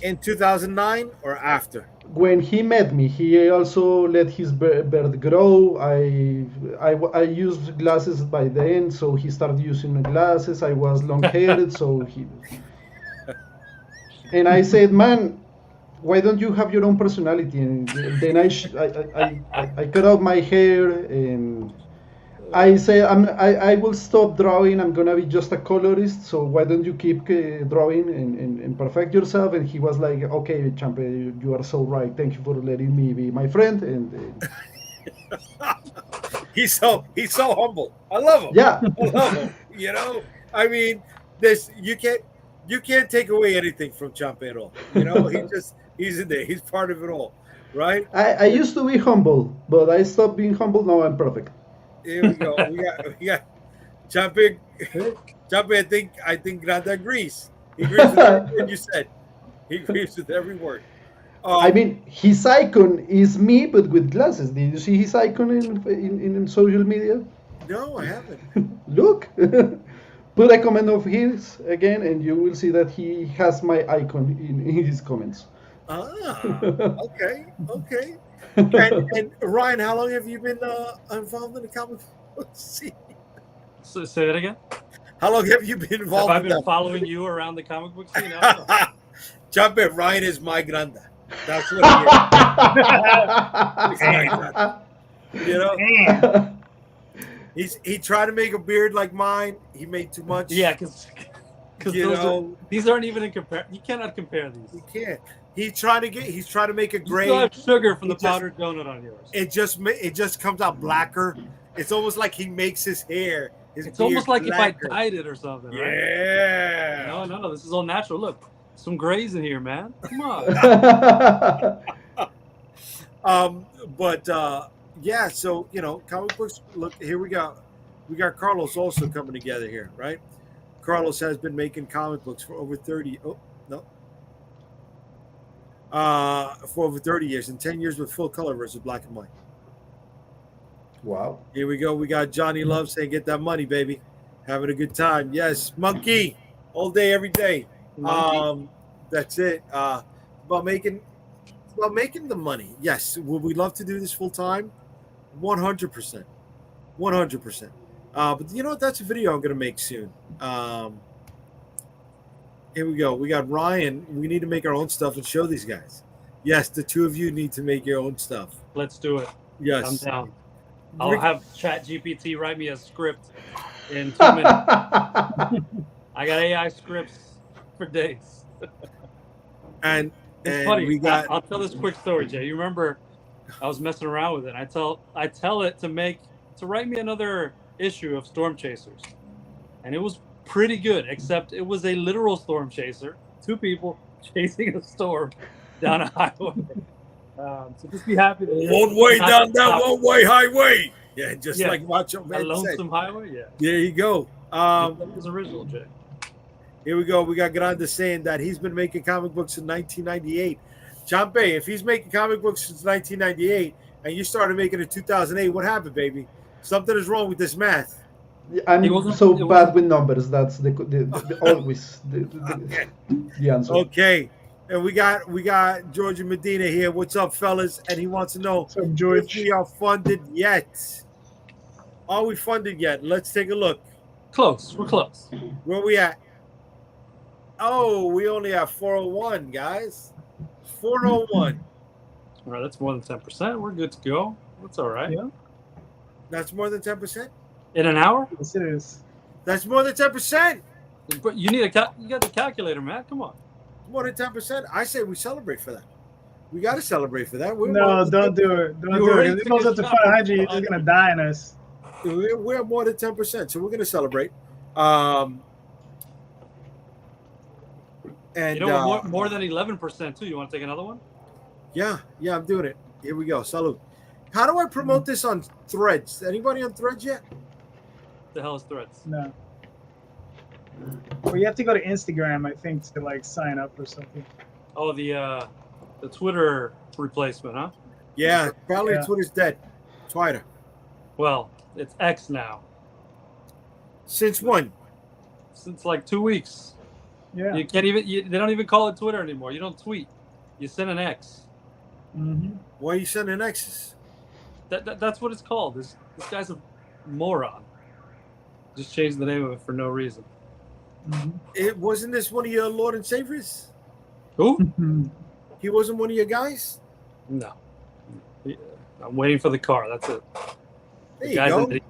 [SPEAKER 1] in 2009 or after?
[SPEAKER 3] When he met me, he also let his beard grow. I used glasses by then, so he started using glasses. I was long-haired, so he. And I said, man, why don't you have your own personality? And then I cut out my hair, and I say I will stop drawing. I'm gonna be just a colorist. So why don't you keep drawing and perfect yourself? And he was like, okay, Champe, you are so right. Thank you for letting me be my friend. And
[SPEAKER 1] he's so humble. I love him.
[SPEAKER 3] yeah,
[SPEAKER 1] I love him. I mean, you can't take away anything from Champe at all. He's in there. He's part of it all, right?
[SPEAKER 3] I used to be humble, but I stopped being humble. Now I'm perfect.
[SPEAKER 1] Here we go. We got Champe. Champe, I think Granda agrees. He agrees with every word you said. He agrees with every word.
[SPEAKER 3] I mean, his icon is me, but with glasses. Did you see his icon in social media?
[SPEAKER 1] No, I haven't.
[SPEAKER 3] Look, put a comment of his again, and you will see that he has my icon in his comments.
[SPEAKER 1] Okay. And Ryan, how long have you been involved in the comic book scene?
[SPEAKER 2] So, say that again.
[SPEAKER 1] How long have you been
[SPEAKER 2] Have
[SPEAKER 1] involved
[SPEAKER 2] I
[SPEAKER 1] in
[SPEAKER 2] been
[SPEAKER 1] that?
[SPEAKER 2] following you around the comic book scene? I don't know.
[SPEAKER 1] Jump it, Ryan is my granda. That's what he is. He's my granda. You know,
[SPEAKER 4] Damn.
[SPEAKER 1] he tried to make a beard like mine. He made too much.
[SPEAKER 2] Yeah, because
[SPEAKER 1] you know,
[SPEAKER 2] these aren't even in compare. You cannot compare these.
[SPEAKER 1] you can't. He's trying to make a
[SPEAKER 2] You
[SPEAKER 1] gray.
[SPEAKER 2] still have sugar from the
[SPEAKER 1] It just-
[SPEAKER 2] powdered donut on yours.
[SPEAKER 1] It just comes out blacker. It's almost like he makes his hair.
[SPEAKER 2] It's almost like
[SPEAKER 1] blacker.
[SPEAKER 2] if I dyed it or something, right?
[SPEAKER 1] Yeah.
[SPEAKER 2] No, this is all natural. Look, some grays in here, man. Come on.
[SPEAKER 1] Yeah, so comic books. Look, here we got Carlos also coming together here, right? Carlos has been making comic books for over 30. Oh no. For over 30 years and 10 years with full color versus black and white.
[SPEAKER 3] Wow.
[SPEAKER 1] Here we go. We got Johnny Love saying, "Get that money, baby." Having a good time. Yes, monkey, all day, every day.
[SPEAKER 2] Monkey?
[SPEAKER 1] That's it. About making the money. Yes. Would we love to do this full time? 100%. 100%. But you know what? That's a video I'm gonna make soon. Here we go. We got Ryan. We need to make our own stuff and show these guys. Yes, the two of you need to make your own stuff.
[SPEAKER 2] Let's do it.
[SPEAKER 1] Yes.
[SPEAKER 2] I'm down. I'll have ChatGPT write me a script in 2 minutes. I got AI scripts for days.
[SPEAKER 1] And
[SPEAKER 2] It's funny.
[SPEAKER 1] we got
[SPEAKER 2] I'll tell this quick story, Jay. You remember I was messing around with it. I tell it to write me another issue of Storm Chasers, and it was pretty good. Except it was a literal storm chaser, 2 people chasing a storm down a highway. So just be happy that
[SPEAKER 1] one way down that one-way highway. Yeah, just
[SPEAKER 2] Yeah.
[SPEAKER 1] like Macho
[SPEAKER 2] a
[SPEAKER 1] Man said.
[SPEAKER 2] lonesome highway. Yeah,
[SPEAKER 1] There you go.
[SPEAKER 2] that was original, Jay.
[SPEAKER 1] Here we go. We got Grande saying that he's been making comic books in 1998. Champe, if he's making comic books since 1998 and you started making it in 2008, what happened, baby? Something is wrong with this math.
[SPEAKER 3] I'm
[SPEAKER 2] It wasn't-
[SPEAKER 3] so
[SPEAKER 2] it
[SPEAKER 3] bad
[SPEAKER 2] wasn't-
[SPEAKER 3] with numbers. That's always the answer.
[SPEAKER 1] Okay. And we got George and Medina here. What's up, fellas? And he wants to know
[SPEAKER 4] What's up,
[SPEAKER 1] if
[SPEAKER 4] George?
[SPEAKER 1] we are funded yet. Are we funded yet? Let's take a look.
[SPEAKER 2] Close. We're close.
[SPEAKER 1] Where we at? Oh, we only have 401, guys. 401.
[SPEAKER 2] All right, that's more than 10%. We're good to go. That's all right.
[SPEAKER 4] Yeah.
[SPEAKER 1] That's more than 10%?
[SPEAKER 2] In an hour?
[SPEAKER 4] Yes, it is.
[SPEAKER 1] That's more than 10%.
[SPEAKER 2] But you need you got the calculator, man. Come on.
[SPEAKER 1] More than 10%. I say we celebrate for that. We got to celebrate for that.
[SPEAKER 4] No, don't do it. Don't
[SPEAKER 2] You
[SPEAKER 4] do
[SPEAKER 2] were
[SPEAKER 4] it.
[SPEAKER 2] ready
[SPEAKER 4] If it
[SPEAKER 2] to
[SPEAKER 4] goes
[SPEAKER 2] get
[SPEAKER 4] up to
[SPEAKER 2] shot.
[SPEAKER 4] 500, you're just gonna die in us.
[SPEAKER 1] We're more than 10%, so we're going to celebrate. And
[SPEAKER 2] You know, more than 11% too. You want to take another one?
[SPEAKER 1] yeah, I'm doing it. Here we go. Salute. How do I promote this on Threads? Anybody on Threads yet?
[SPEAKER 2] The hell is Threads?
[SPEAKER 4] No. Well, you have to go to Instagram, I think, to like sign up or something.
[SPEAKER 2] Oh, the Twitter replacement, huh?
[SPEAKER 1] Yeah, probably
[SPEAKER 4] Yeah.
[SPEAKER 1] Twitter's dead. Twitter.
[SPEAKER 2] Well, it's X now.
[SPEAKER 1] Since when?
[SPEAKER 2] Since like 2 weeks.
[SPEAKER 4] Yeah.
[SPEAKER 2] You can't even. They don't even call it Twitter anymore. You don't tweet. You send an X.
[SPEAKER 4] Mm-hmm.
[SPEAKER 1] Why are you sending X's?
[SPEAKER 2] That's what it's called. This guy's a moron. Just changed the name of it for no reason.
[SPEAKER 4] Mm-hmm.
[SPEAKER 1] It wasn't this one of your Lord and Saviors?
[SPEAKER 2] Who?
[SPEAKER 1] He wasn't one of your guys?
[SPEAKER 2] No. I'm waiting for the car. That's it.
[SPEAKER 1] There
[SPEAKER 2] The
[SPEAKER 1] you
[SPEAKER 2] guy's
[SPEAKER 1] go.
[SPEAKER 2] an idiot.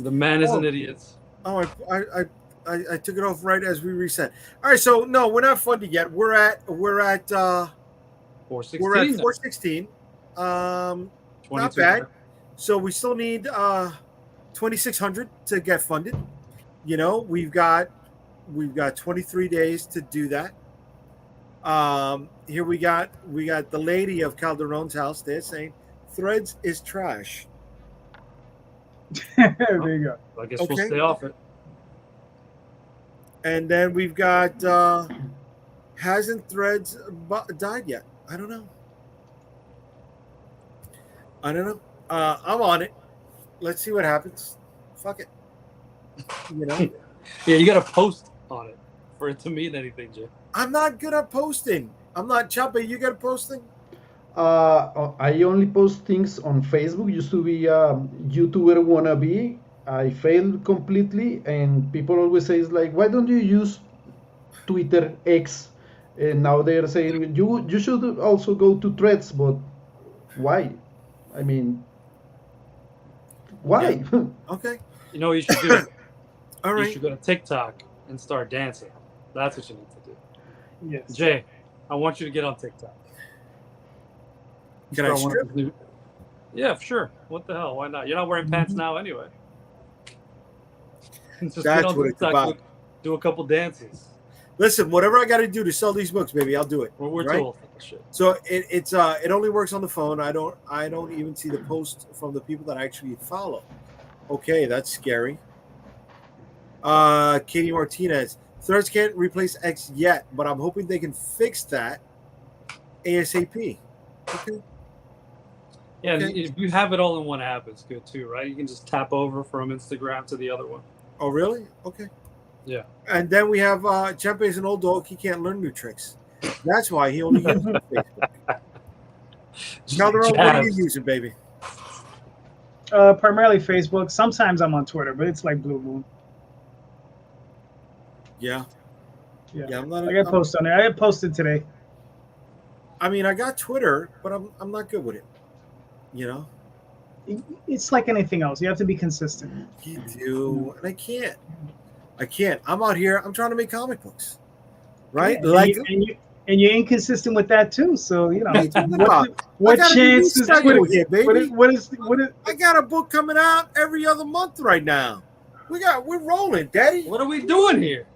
[SPEAKER 2] The man is an idiot.
[SPEAKER 1] Oh, I took it off right as we reset. All right, so no, we're not funded yet. We're at
[SPEAKER 2] 416.
[SPEAKER 1] we're at 416. Not
[SPEAKER 2] 22.
[SPEAKER 1] bad. So we still need 2,600 to get funded. You know, we've got 23 days to do that. Here we got the lady of Calderon's house there saying Threads is trash.
[SPEAKER 4] There you go.
[SPEAKER 2] I guess
[SPEAKER 1] Okay.
[SPEAKER 2] we'll stay off it.
[SPEAKER 1] And then we've got hasn't Threads died yet? I don't know. I'm on it. Let's see what happens. Fuck it. You know.
[SPEAKER 2] Yeah, you got to post on it for it to mean anything, Jay.
[SPEAKER 1] I'm not good at posting. I'm not Chape. You good at posting?
[SPEAKER 3] I only post things on Facebook. Used to be a YouTuber wannabe. I failed completely, and people always say, like, why don't you use Twitter X? And now they're saying you should also go to Threads, but why? I mean, why?
[SPEAKER 1] Okay.
[SPEAKER 2] You know what you should do?
[SPEAKER 1] All
[SPEAKER 2] You
[SPEAKER 1] right.
[SPEAKER 2] should go to TikTok and start dancing. That's what you need to do.
[SPEAKER 4] Yes.
[SPEAKER 2] Jay, I want you to get on TikTok.
[SPEAKER 1] Can I
[SPEAKER 2] Start one of
[SPEAKER 1] strip?
[SPEAKER 2] those new- Yeah, sure. What the hell? Why not? You're not wearing pants now anyway. Just get
[SPEAKER 1] That's
[SPEAKER 2] on
[SPEAKER 1] what it's
[SPEAKER 2] TikTok,
[SPEAKER 1] about.
[SPEAKER 2] do a couple dances.
[SPEAKER 1] Listen, whatever I got to do to sell these books, baby, I'll do it.
[SPEAKER 2] We're
[SPEAKER 1] right?
[SPEAKER 2] too old for that shit.
[SPEAKER 1] So it only works on the phone. I don't even see the post from the people that I actually follow. Okay, that's scary. Katie Martinez. Threads can't replace X yet, but I'm hoping they can fix that ASAP. Okay.
[SPEAKER 2] Yeah, and
[SPEAKER 1] Okay.
[SPEAKER 2] if you have it all in one app, it's good too, right? You can just tap over from Instagram to the other one.
[SPEAKER 1] Oh, really? Okay.
[SPEAKER 2] Yeah.
[SPEAKER 1] And then we have Chempe's an old dog. He can't learn new tricks. That's why he only uses Facebook. Calderon, what are you
[SPEAKER 2] Jabs.
[SPEAKER 1] using, baby?
[SPEAKER 4] Primarily Facebook. Sometimes I'm on Twitter, but it's like Blue Moon.
[SPEAKER 1] Yeah.
[SPEAKER 4] Yeah.
[SPEAKER 1] Yeah, I'm not.
[SPEAKER 4] I got post on there. I got posted today.
[SPEAKER 1] I mean, I got Twitter, but I'm not good with it. You know,
[SPEAKER 4] It's like anything else. You have to be consistent.
[SPEAKER 1] you do, and I can't. I'm out here. I'm trying to make comic books, right?
[SPEAKER 4] And
[SPEAKER 1] Like,
[SPEAKER 4] you're inconsistent with that too. So you know
[SPEAKER 1] What are you talking about?
[SPEAKER 4] what
[SPEAKER 1] I gotta be
[SPEAKER 4] chance does
[SPEAKER 1] rescheduled
[SPEAKER 4] Twitter
[SPEAKER 1] here,
[SPEAKER 4] get?
[SPEAKER 1] baby.
[SPEAKER 4] What is
[SPEAKER 1] I got a book coming out every other month right now. We're rolling, Daddy.
[SPEAKER 2] What are we doing here?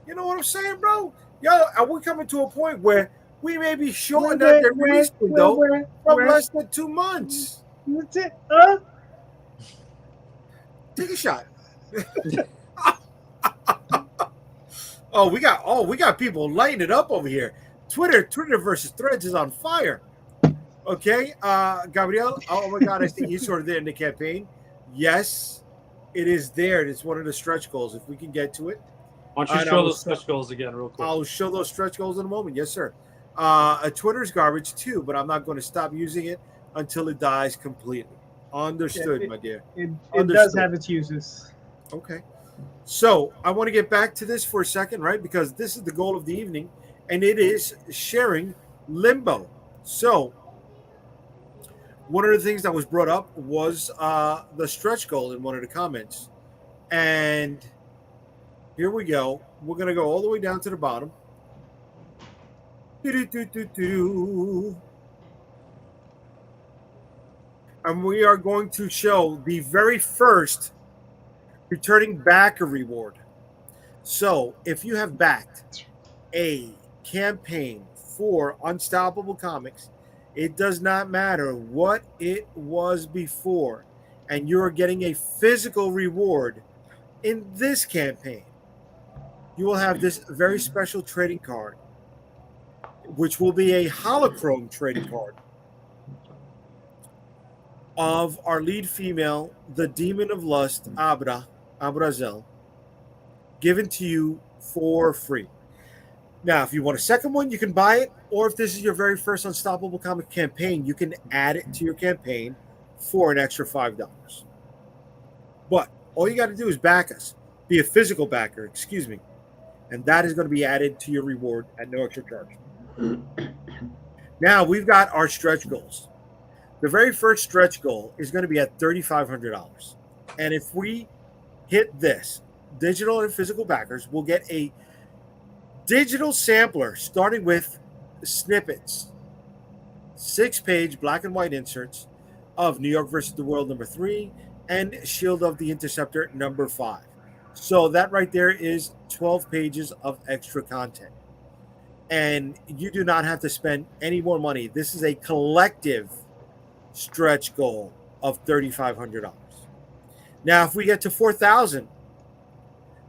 [SPEAKER 1] You know what I'm saying, bro? Yo, are we coming to a point where we may be shorting that their release window from less than 2 months?
[SPEAKER 4] That's it.
[SPEAKER 1] Take a shot. we got people lighting it up over here. Twitter versus Threads is on fire. Okay, Gabriel. Oh my God, I think you sort of there in the campaign. Yes, it is there. It's one of the stretch goals. If we can get to it,
[SPEAKER 2] Why don't you show those stretch goals again, real quick?
[SPEAKER 1] I'll show those stretch goals in a moment. Yes, sir. Twitter's garbage too, but I'm not going to stop using it until it dies completely. Understood, my dear.
[SPEAKER 4] It does have its uses.
[SPEAKER 1] Okay. So I want to get back to this for a second, right? Because this is the goal of the evening, and it is sharing Limbo. So one of the things that was brought up was the stretch goal in one of the comments. And here we go. We're going to go all the way down to the bottom. And we are going to show the very first returning backer reward. So if you have backed a campaign for Unstoppable Comics, it does not matter what it was before, and you're getting a physical reward in this campaign, you will have this very special trading card, which will be a holochrome trading card of our lead female, the Demon of Lust, Abrazel, given to you for free. Now, if you want a second one, you can buy it, or if this is your very first Unstoppable Comic campaign, you can add it to your campaign for an extra $5. But all you got to do is back us. Be a physical backer, excuse me. And that is going to be added to your reward at no extra charge. Now, we've got our stretch goals. The very first stretch goal is going to be at $3,500. And if we hit this, digital and physical backers will get a digital sampler starting with snippets, 6-page black and white inserts of New York versus the World #3 and Shield of the Interceptor #5. So that right there is 12 pages of extra content. And you do not have to spend any more money. This is a collective stretch goal of $3,500. Now, if we get to 4,000,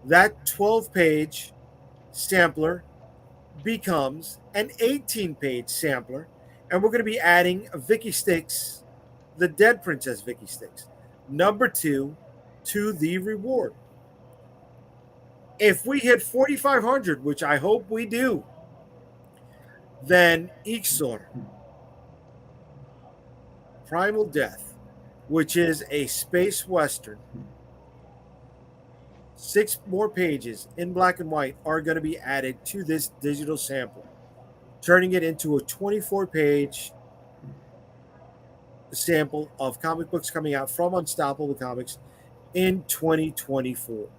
[SPEAKER 1] that 12-page sampler becomes an 18-page sampler, and we're going to be adding Vicky Sticks, the Dead Princess Vicky Sticks, #2 to the reward. If we hit 4,500, which I hope we do, Then Ixor, Primal Death, which is a space western. 6 more pages in black and white are going to be added to this digital sample, turning it into a 24-page sample of comic books coming out from Unstoppable Comics in 2024.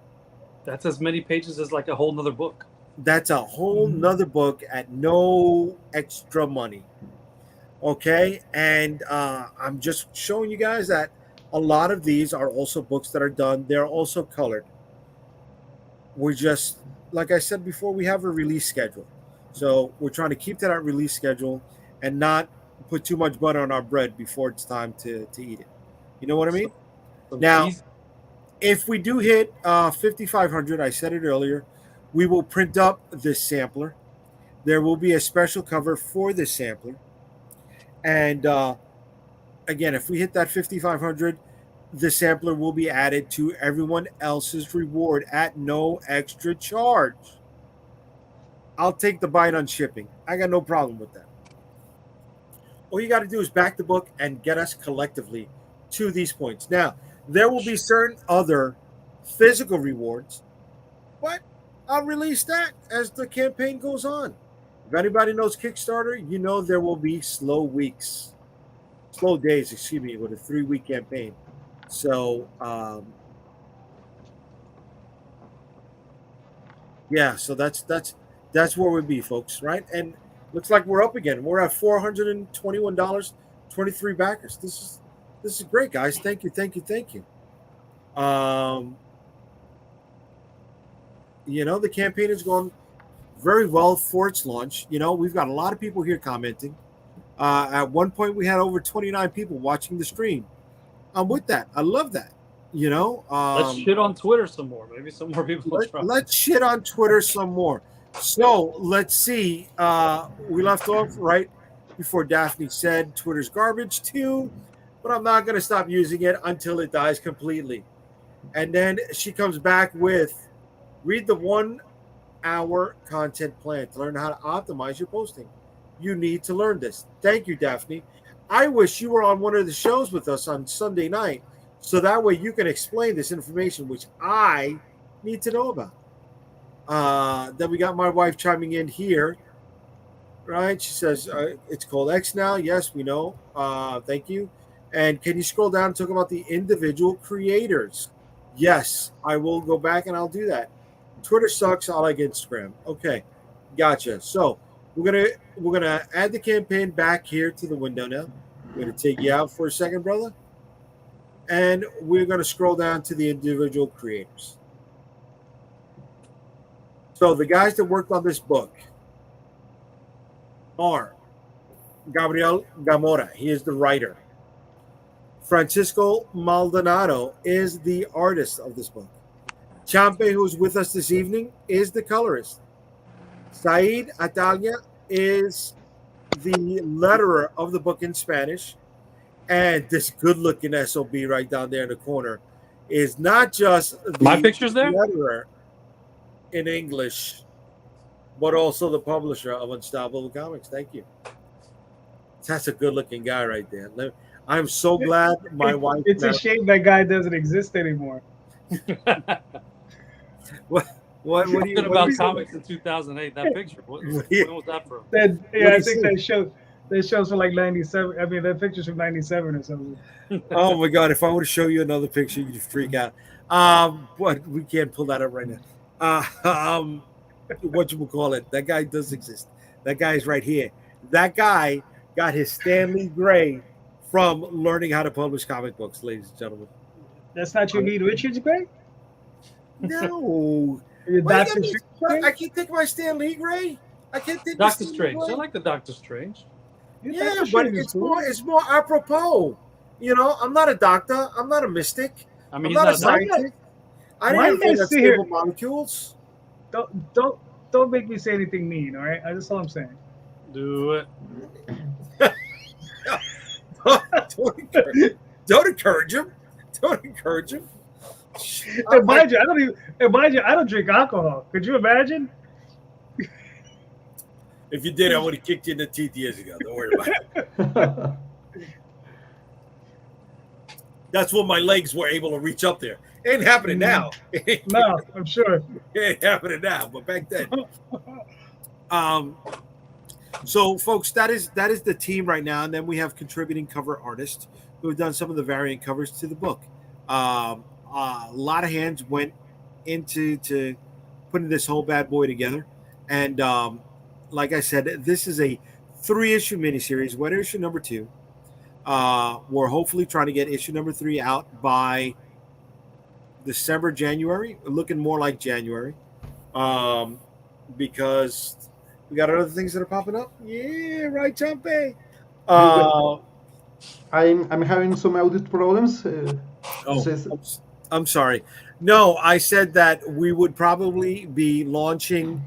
[SPEAKER 2] That's as many pages as like a whole nother book.
[SPEAKER 1] That's a whole nother book at no extra money. Okay, and I'm just showing you guys that a lot of these are also books that are done. They're also colored. We're just, like I said before, we have a release schedule. So we're trying to keep to that release schedule and not put too much butter on our bread before it's time to eat it. You know what I mean? Now, if we do hit 5,500, I said it earlier, we will print up this sampler. There will be a special cover for this sampler. And again, if we hit that 5,500, the sampler will be added to everyone else's reward at no extra charge. I'll take the bite on shipping. I got no problem with that. All you got to do is back the book and get us collectively to these points. Now, there will be certain other physical rewards, but I'll release that as the campaign goes on. If anybody knows Kickstarter, you know there will be slow days, with a 3-week campaign. So, yeah, so that's where we'll be, folks, right? And looks like we're up again. We're at $421, 23 backers. This is great, guys. Thank you. The campaign is going very well for its launch. We've got a lot of people here commenting. At one point, we had over 29 people watching the stream. I'm with that. I love that.
[SPEAKER 2] Let's shit on Twitter some more. Maybe some more people will try.
[SPEAKER 1] Let's shit on Twitter some more. So let's see. We left off right before Daphne said Twitter's garbage too, but I'm not going to stop using it until it dies completely. And then she comes back with, read the 1-hour content plan to learn how to optimize your posting. You need to learn this. Thank you, Daphne. I wish you were on one of the shows with us on Sunday night, so that way you can explain this information, which I need to know about. Then we got my wife chiming in here, right? She says, it's called X now. Yes, we know. Thank you. And can you scroll down and talk about the individual creators? Yes, I will go back and I'll do that. Twitter sucks. I like Instagram. Okay, gotcha. So we're gonna add the campaign back here to the window now. We're gonna take you out for a second, brother, and we're gonna scroll down to the individual creators. So the guys that worked on this book are Gabriel Gamora. He is the writer. Francisco Maldonado is the artist of this book. Champe, who's with us this evening, is the colorist. Said Atalia is the letterer of the book in Spanish. And this good-looking SOB right down there in the corner is not just the
[SPEAKER 2] my picture's there?
[SPEAKER 1] letterer in English, but also the publisher of Unstoppable Comics. Thank you. That's a good-looking guy right there. I'm so glad my wife...
[SPEAKER 4] It's a shame that guy doesn't exist anymore.
[SPEAKER 1] What do you
[SPEAKER 2] about comics in 2008? That picture. When was that from?
[SPEAKER 4] I think that shows from like 97. I mean, that picture's from 97 or something.
[SPEAKER 1] Oh my God! If I were to show you another picture, you'd freak out. But we can't pull that up right now. What you would call it? That guy does exist. That guy's right here. That guy got his Stanley Gray from learning how to publish comic books, ladies and gentlemen.
[SPEAKER 4] That's not your Reed Richards Gray?
[SPEAKER 1] No. I can't take my Stanley Gray. I can't take
[SPEAKER 2] Doctor Strange. I like the Doctor Strange.
[SPEAKER 1] Yeah, but it's more apropos. I'm not a doctor. I'm not a mystic.
[SPEAKER 2] I mean,
[SPEAKER 1] I'm not a scientist. I didn't invent stable molecules.
[SPEAKER 4] Don't make me say anything mean. All right, that's all I'm saying.
[SPEAKER 2] Do it.
[SPEAKER 1] Don't encourage him. Don't encourage him.
[SPEAKER 4] And mind you, I don't drink alcohol. Could you imagine?
[SPEAKER 1] If you did, I would have kicked you in the teeth years ago. Don't worry about it. That's when my legs were able to reach up there. It ain't happening now.
[SPEAKER 4] No, I'm sure.
[SPEAKER 1] It ain't happening now, but back then. So, folks, that is the team right now, and then we have contributing cover artists who have done some of the variant covers to the book. A lot of hands went into putting this whole bad boy together, and like I said, this is a 3-issue miniseries. What issue number 2? We're hopefully trying to get issue number 3 out by December, January, looking more like January, because we got other things that are popping up. Yeah, right, Jumpy.
[SPEAKER 3] I'm having some audit problems.
[SPEAKER 1] I'm sorry. No, I said that we would probably be launching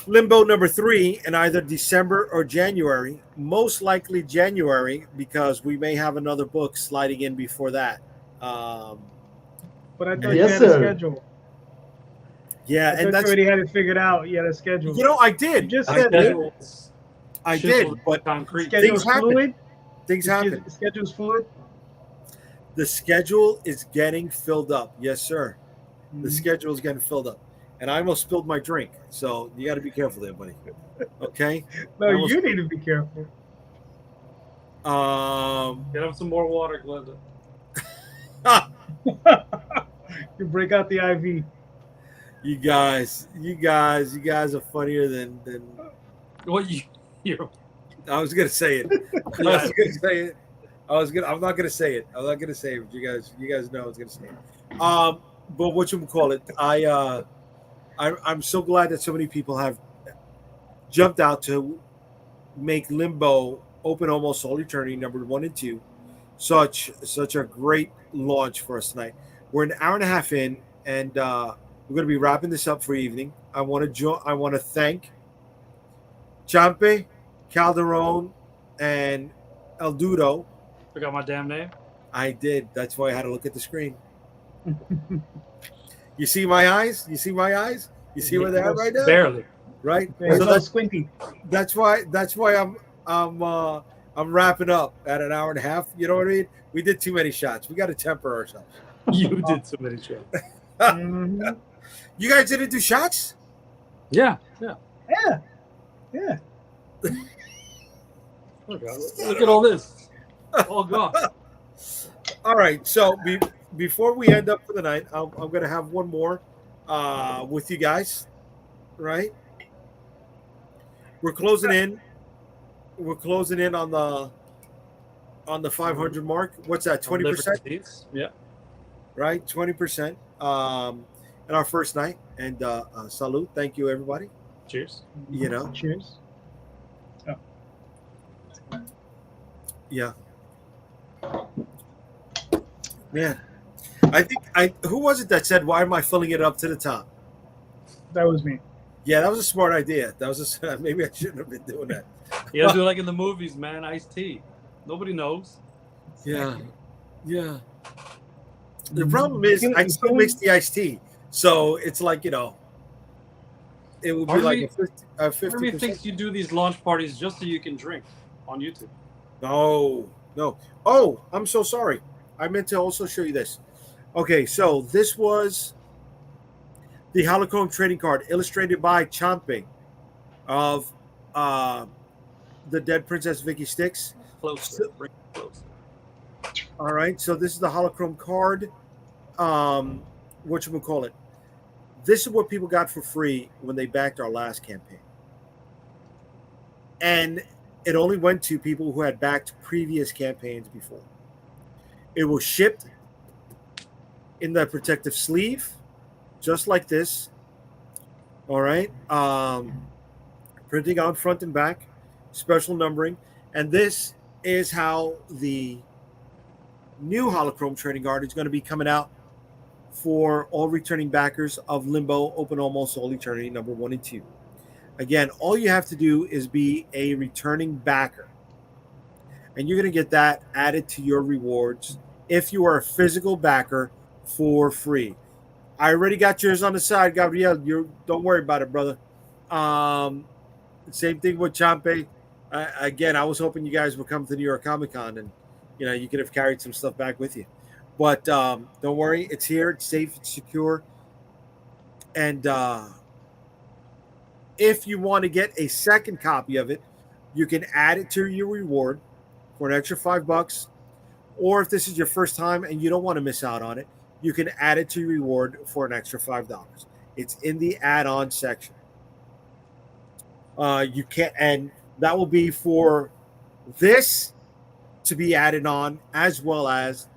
[SPEAKER 1] Limbo number 3 in either December or January. Most likely January, because we may have another book sliding in before that.
[SPEAKER 4] But I thought
[SPEAKER 3] Yes,
[SPEAKER 4] you had
[SPEAKER 3] sir.
[SPEAKER 4] a schedule.
[SPEAKER 1] Yeah,
[SPEAKER 4] I
[SPEAKER 1] and
[SPEAKER 4] thought you
[SPEAKER 1] that's,
[SPEAKER 4] already had it figured out. You had a schedule.
[SPEAKER 1] you know, I did.
[SPEAKER 4] You just
[SPEAKER 1] I
[SPEAKER 4] said
[SPEAKER 1] did.
[SPEAKER 2] Schedules-
[SPEAKER 1] I
[SPEAKER 2] schedules
[SPEAKER 1] did, but
[SPEAKER 2] concrete.
[SPEAKER 4] schedule's
[SPEAKER 1] happen.
[SPEAKER 4] fluid.
[SPEAKER 1] things happen.
[SPEAKER 4] Schedule's fluid.
[SPEAKER 1] The schedule is getting filled up. Yes, sir. The
[SPEAKER 4] Mhm.
[SPEAKER 1] schedule is getting filled up. And I almost spilled my drink. So you got to be careful there, buddy. Okay?
[SPEAKER 4] No,
[SPEAKER 1] I almost-
[SPEAKER 4] you need to be careful.
[SPEAKER 2] Get him some more water, Glenda.
[SPEAKER 4] You break out the IV.
[SPEAKER 1] you guys are funnier than
[SPEAKER 2] What you're
[SPEAKER 1] I was gonna say it. I'm not gonna say it. I'm not gonna say it. But you guys know I was gonna say it. But what you call it? I'm so glad that so many people have jumped out to make Limbo open almost all eternity number 1 and 2. Such a great launch for us tonight. We're an hour and a half in, and we're going to be wrapping this up for evening. I want to thank Champe, Calderon, and El Dudo.
[SPEAKER 2] Forgot my damn name.
[SPEAKER 1] I did. That's why I had to look at the screen. You see my eyes? You see my eyes? You see where they are right now?
[SPEAKER 2] Barely.
[SPEAKER 1] Right.
[SPEAKER 4] It's
[SPEAKER 1] So
[SPEAKER 4] all squinty.
[SPEAKER 1] that's why I'm wrapping up at an hour and a half. You know what I mean? We did too many shots. We got to temper ourselves.
[SPEAKER 2] You did so many shows.
[SPEAKER 4] Mhm.
[SPEAKER 1] You guys didn't do shots?
[SPEAKER 2] Yeah.
[SPEAKER 4] Yeah.
[SPEAKER 2] Look at all this. All gone.
[SPEAKER 1] All right. So before we end up for the night, I'm going to have one more with you guys. Right? We're closing in. We're closing in on the 500 mark. What's that? 20%?
[SPEAKER 2] Yeah.
[SPEAKER 1] Right? 20%. In our first night. And salute. Thank you, everybody.
[SPEAKER 2] Cheers.
[SPEAKER 1] You know.
[SPEAKER 4] Cheers.
[SPEAKER 1] Yeah. Man. Who was it that said, why am I filling it up to the top?
[SPEAKER 4] That was me.
[SPEAKER 1] Yeah, that was a smart idea. Maybe I shouldn't have been doing that.
[SPEAKER 2] You gotta do it like in the movies, man. Iced tea. Nobody knows.
[SPEAKER 1] Yeah. Yeah. The problem is I still mix the iced tea. So it's like, it would be like a 50%.
[SPEAKER 2] Harvey thinks you do these launch parties just so you can drink on YouTube.
[SPEAKER 1] No. Oh, I'm so sorry. I meant to also show you this. Okay, so this was the Holochrome trading card illustrated by Champe of the Dead Princess Vicky Styx.
[SPEAKER 2] Closer. Bring it closer.
[SPEAKER 1] All right, so this is the Holochrome card. Whatchamacallit? This is what people got for free when they backed our last campaign. And it only went to people who had backed previous campaigns before. It was shipped in the protective sleeve, just like this. All right. Printing on front and back, special numbering. And this is how the new Holochrome trading card is going to be coming out for all returning backers of Limbo Open Almost All Eternity number 1 and 2. Again, all you have to do is be a returning backer. And you're going to get that added to your rewards if you are a physical backer for free. I already got yours on the side, Gabriel. Don't worry about it, brother. Same thing with Champe. Again, I was hoping you guys would come to New York Comic Con and you could have carried some stuff back with you. But don't worry, it's here, it's safe, it's secure. And if you want to get a second copy of it, you can add it to your reward for an extra $5. Or if this is your first time and you don't want to miss out on it, you can add it to your reward for an extra $5. It's in the add-on section. You can't, and that will be for this to be added on, as well as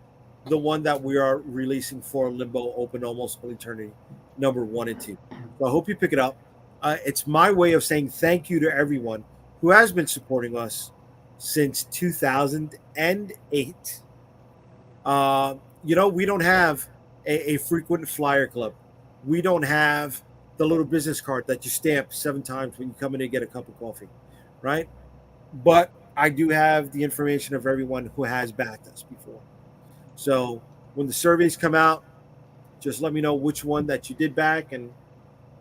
[SPEAKER 1] the one that we are releasing for Limbo Open Almost All Eternity number 1 and 2. So I hope you pick it up. It's my way of saying thank you to everyone who has been supporting us since 2008. We don't have a frequent flyer club. We don't have the little business card that you stamp 7 times when you come in and get a cup of coffee, right? But I do have the information of everyone who has backed us before. So when the surveys come out, just let me know which one that you did back, and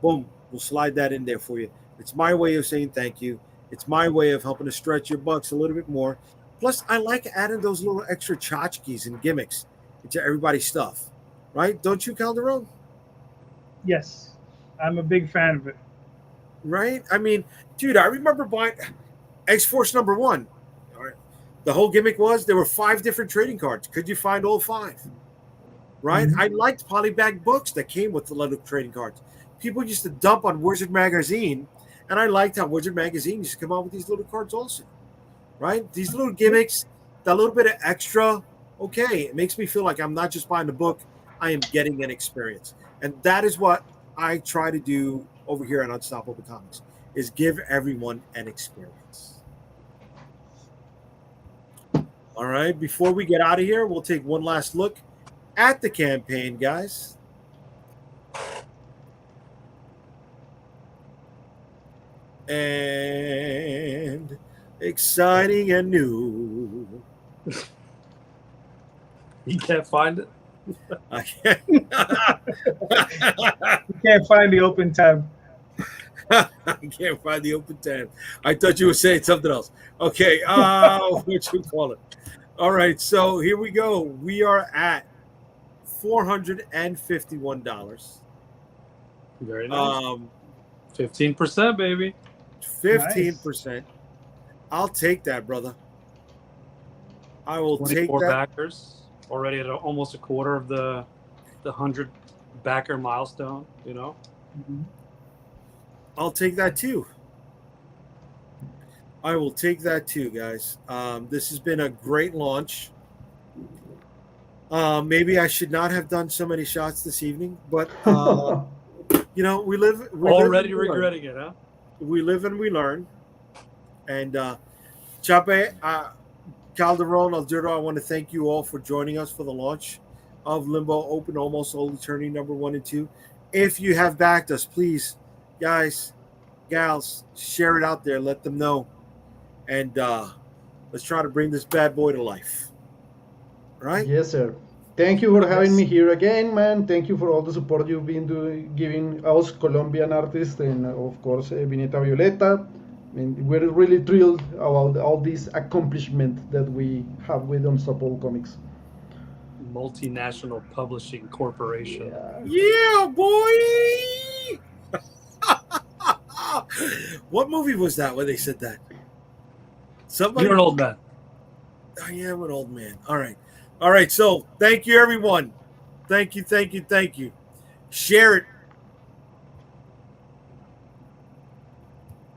[SPEAKER 1] boom, we'll slide that in there for you. It's my way of saying thank you. It's my way of helping to stretch your bucks a little bit more. Plus, I like adding those little extra tchotchkes and gimmicks into everybody's stuff, right? Don't you, Calderon?
[SPEAKER 4] Yes, I'm a big fan of it.
[SPEAKER 1] Right? I mean, dude, I remember buying X-Force number 1. All right. The whole gimmick was there were 5 different trading cards. Could you find all 5? Right? I liked polybag books that came with the little trading cards. People used to dump on Wizard Magazine, and I liked how Wizard Magazine used to come out with these little cards also. Right? These little gimmicks, that little bit of extra, okay, it makes me feel like I'm not just buying a book, I am getting an experience. And that is what I try to do over here at Unstoppable Comics, is give everyone an experience. All right, before we get out of here, we'll take one last look at the campaign, guys. And exciting and new.
[SPEAKER 2] You can't find it?
[SPEAKER 1] I can't.
[SPEAKER 4] You can't find the open tab.
[SPEAKER 1] I can't find the open tab. I thought you were saying something else. Okay, what you call it? All right, so here we go. We are at $451.
[SPEAKER 2] Very nice. 15%, baby.
[SPEAKER 1] 15%. Nice. I'll take that, brother. I will take that.
[SPEAKER 2] 24 backers. Already at almost a quarter of the 100 backer milestone,
[SPEAKER 1] I'll take that too. I will take that too, guys. This has been a great launch. Maybe I should not have done so many shots this evening, but we live.
[SPEAKER 2] Already regretting it, huh?
[SPEAKER 1] We live and we learn. And Chape, Calderon, Alduro, I want to thank you all for joining us for the launch of Limbo Open Almost All Eternity number 1 and 2. If you have backed us, please, guys, gals, share it out there. Let them know. And let's try to bring this bad boy to life. Right?
[SPEAKER 3] Yes, sir. Thank you for having me here again, man. Thank you for all the support you've been giving us Colombian artists and, of course, Vineta Violeta. I mean, we're really thrilled about all this accomplishment that we have with Unstoppable Comics.
[SPEAKER 2] Multinational publishing corporation.
[SPEAKER 1] Yeah, boy! What movie was that where they said that? Somebody?
[SPEAKER 2] You're an old man.
[SPEAKER 1] I am an old man. All right. So thank you, everyone. Thank you. Share it.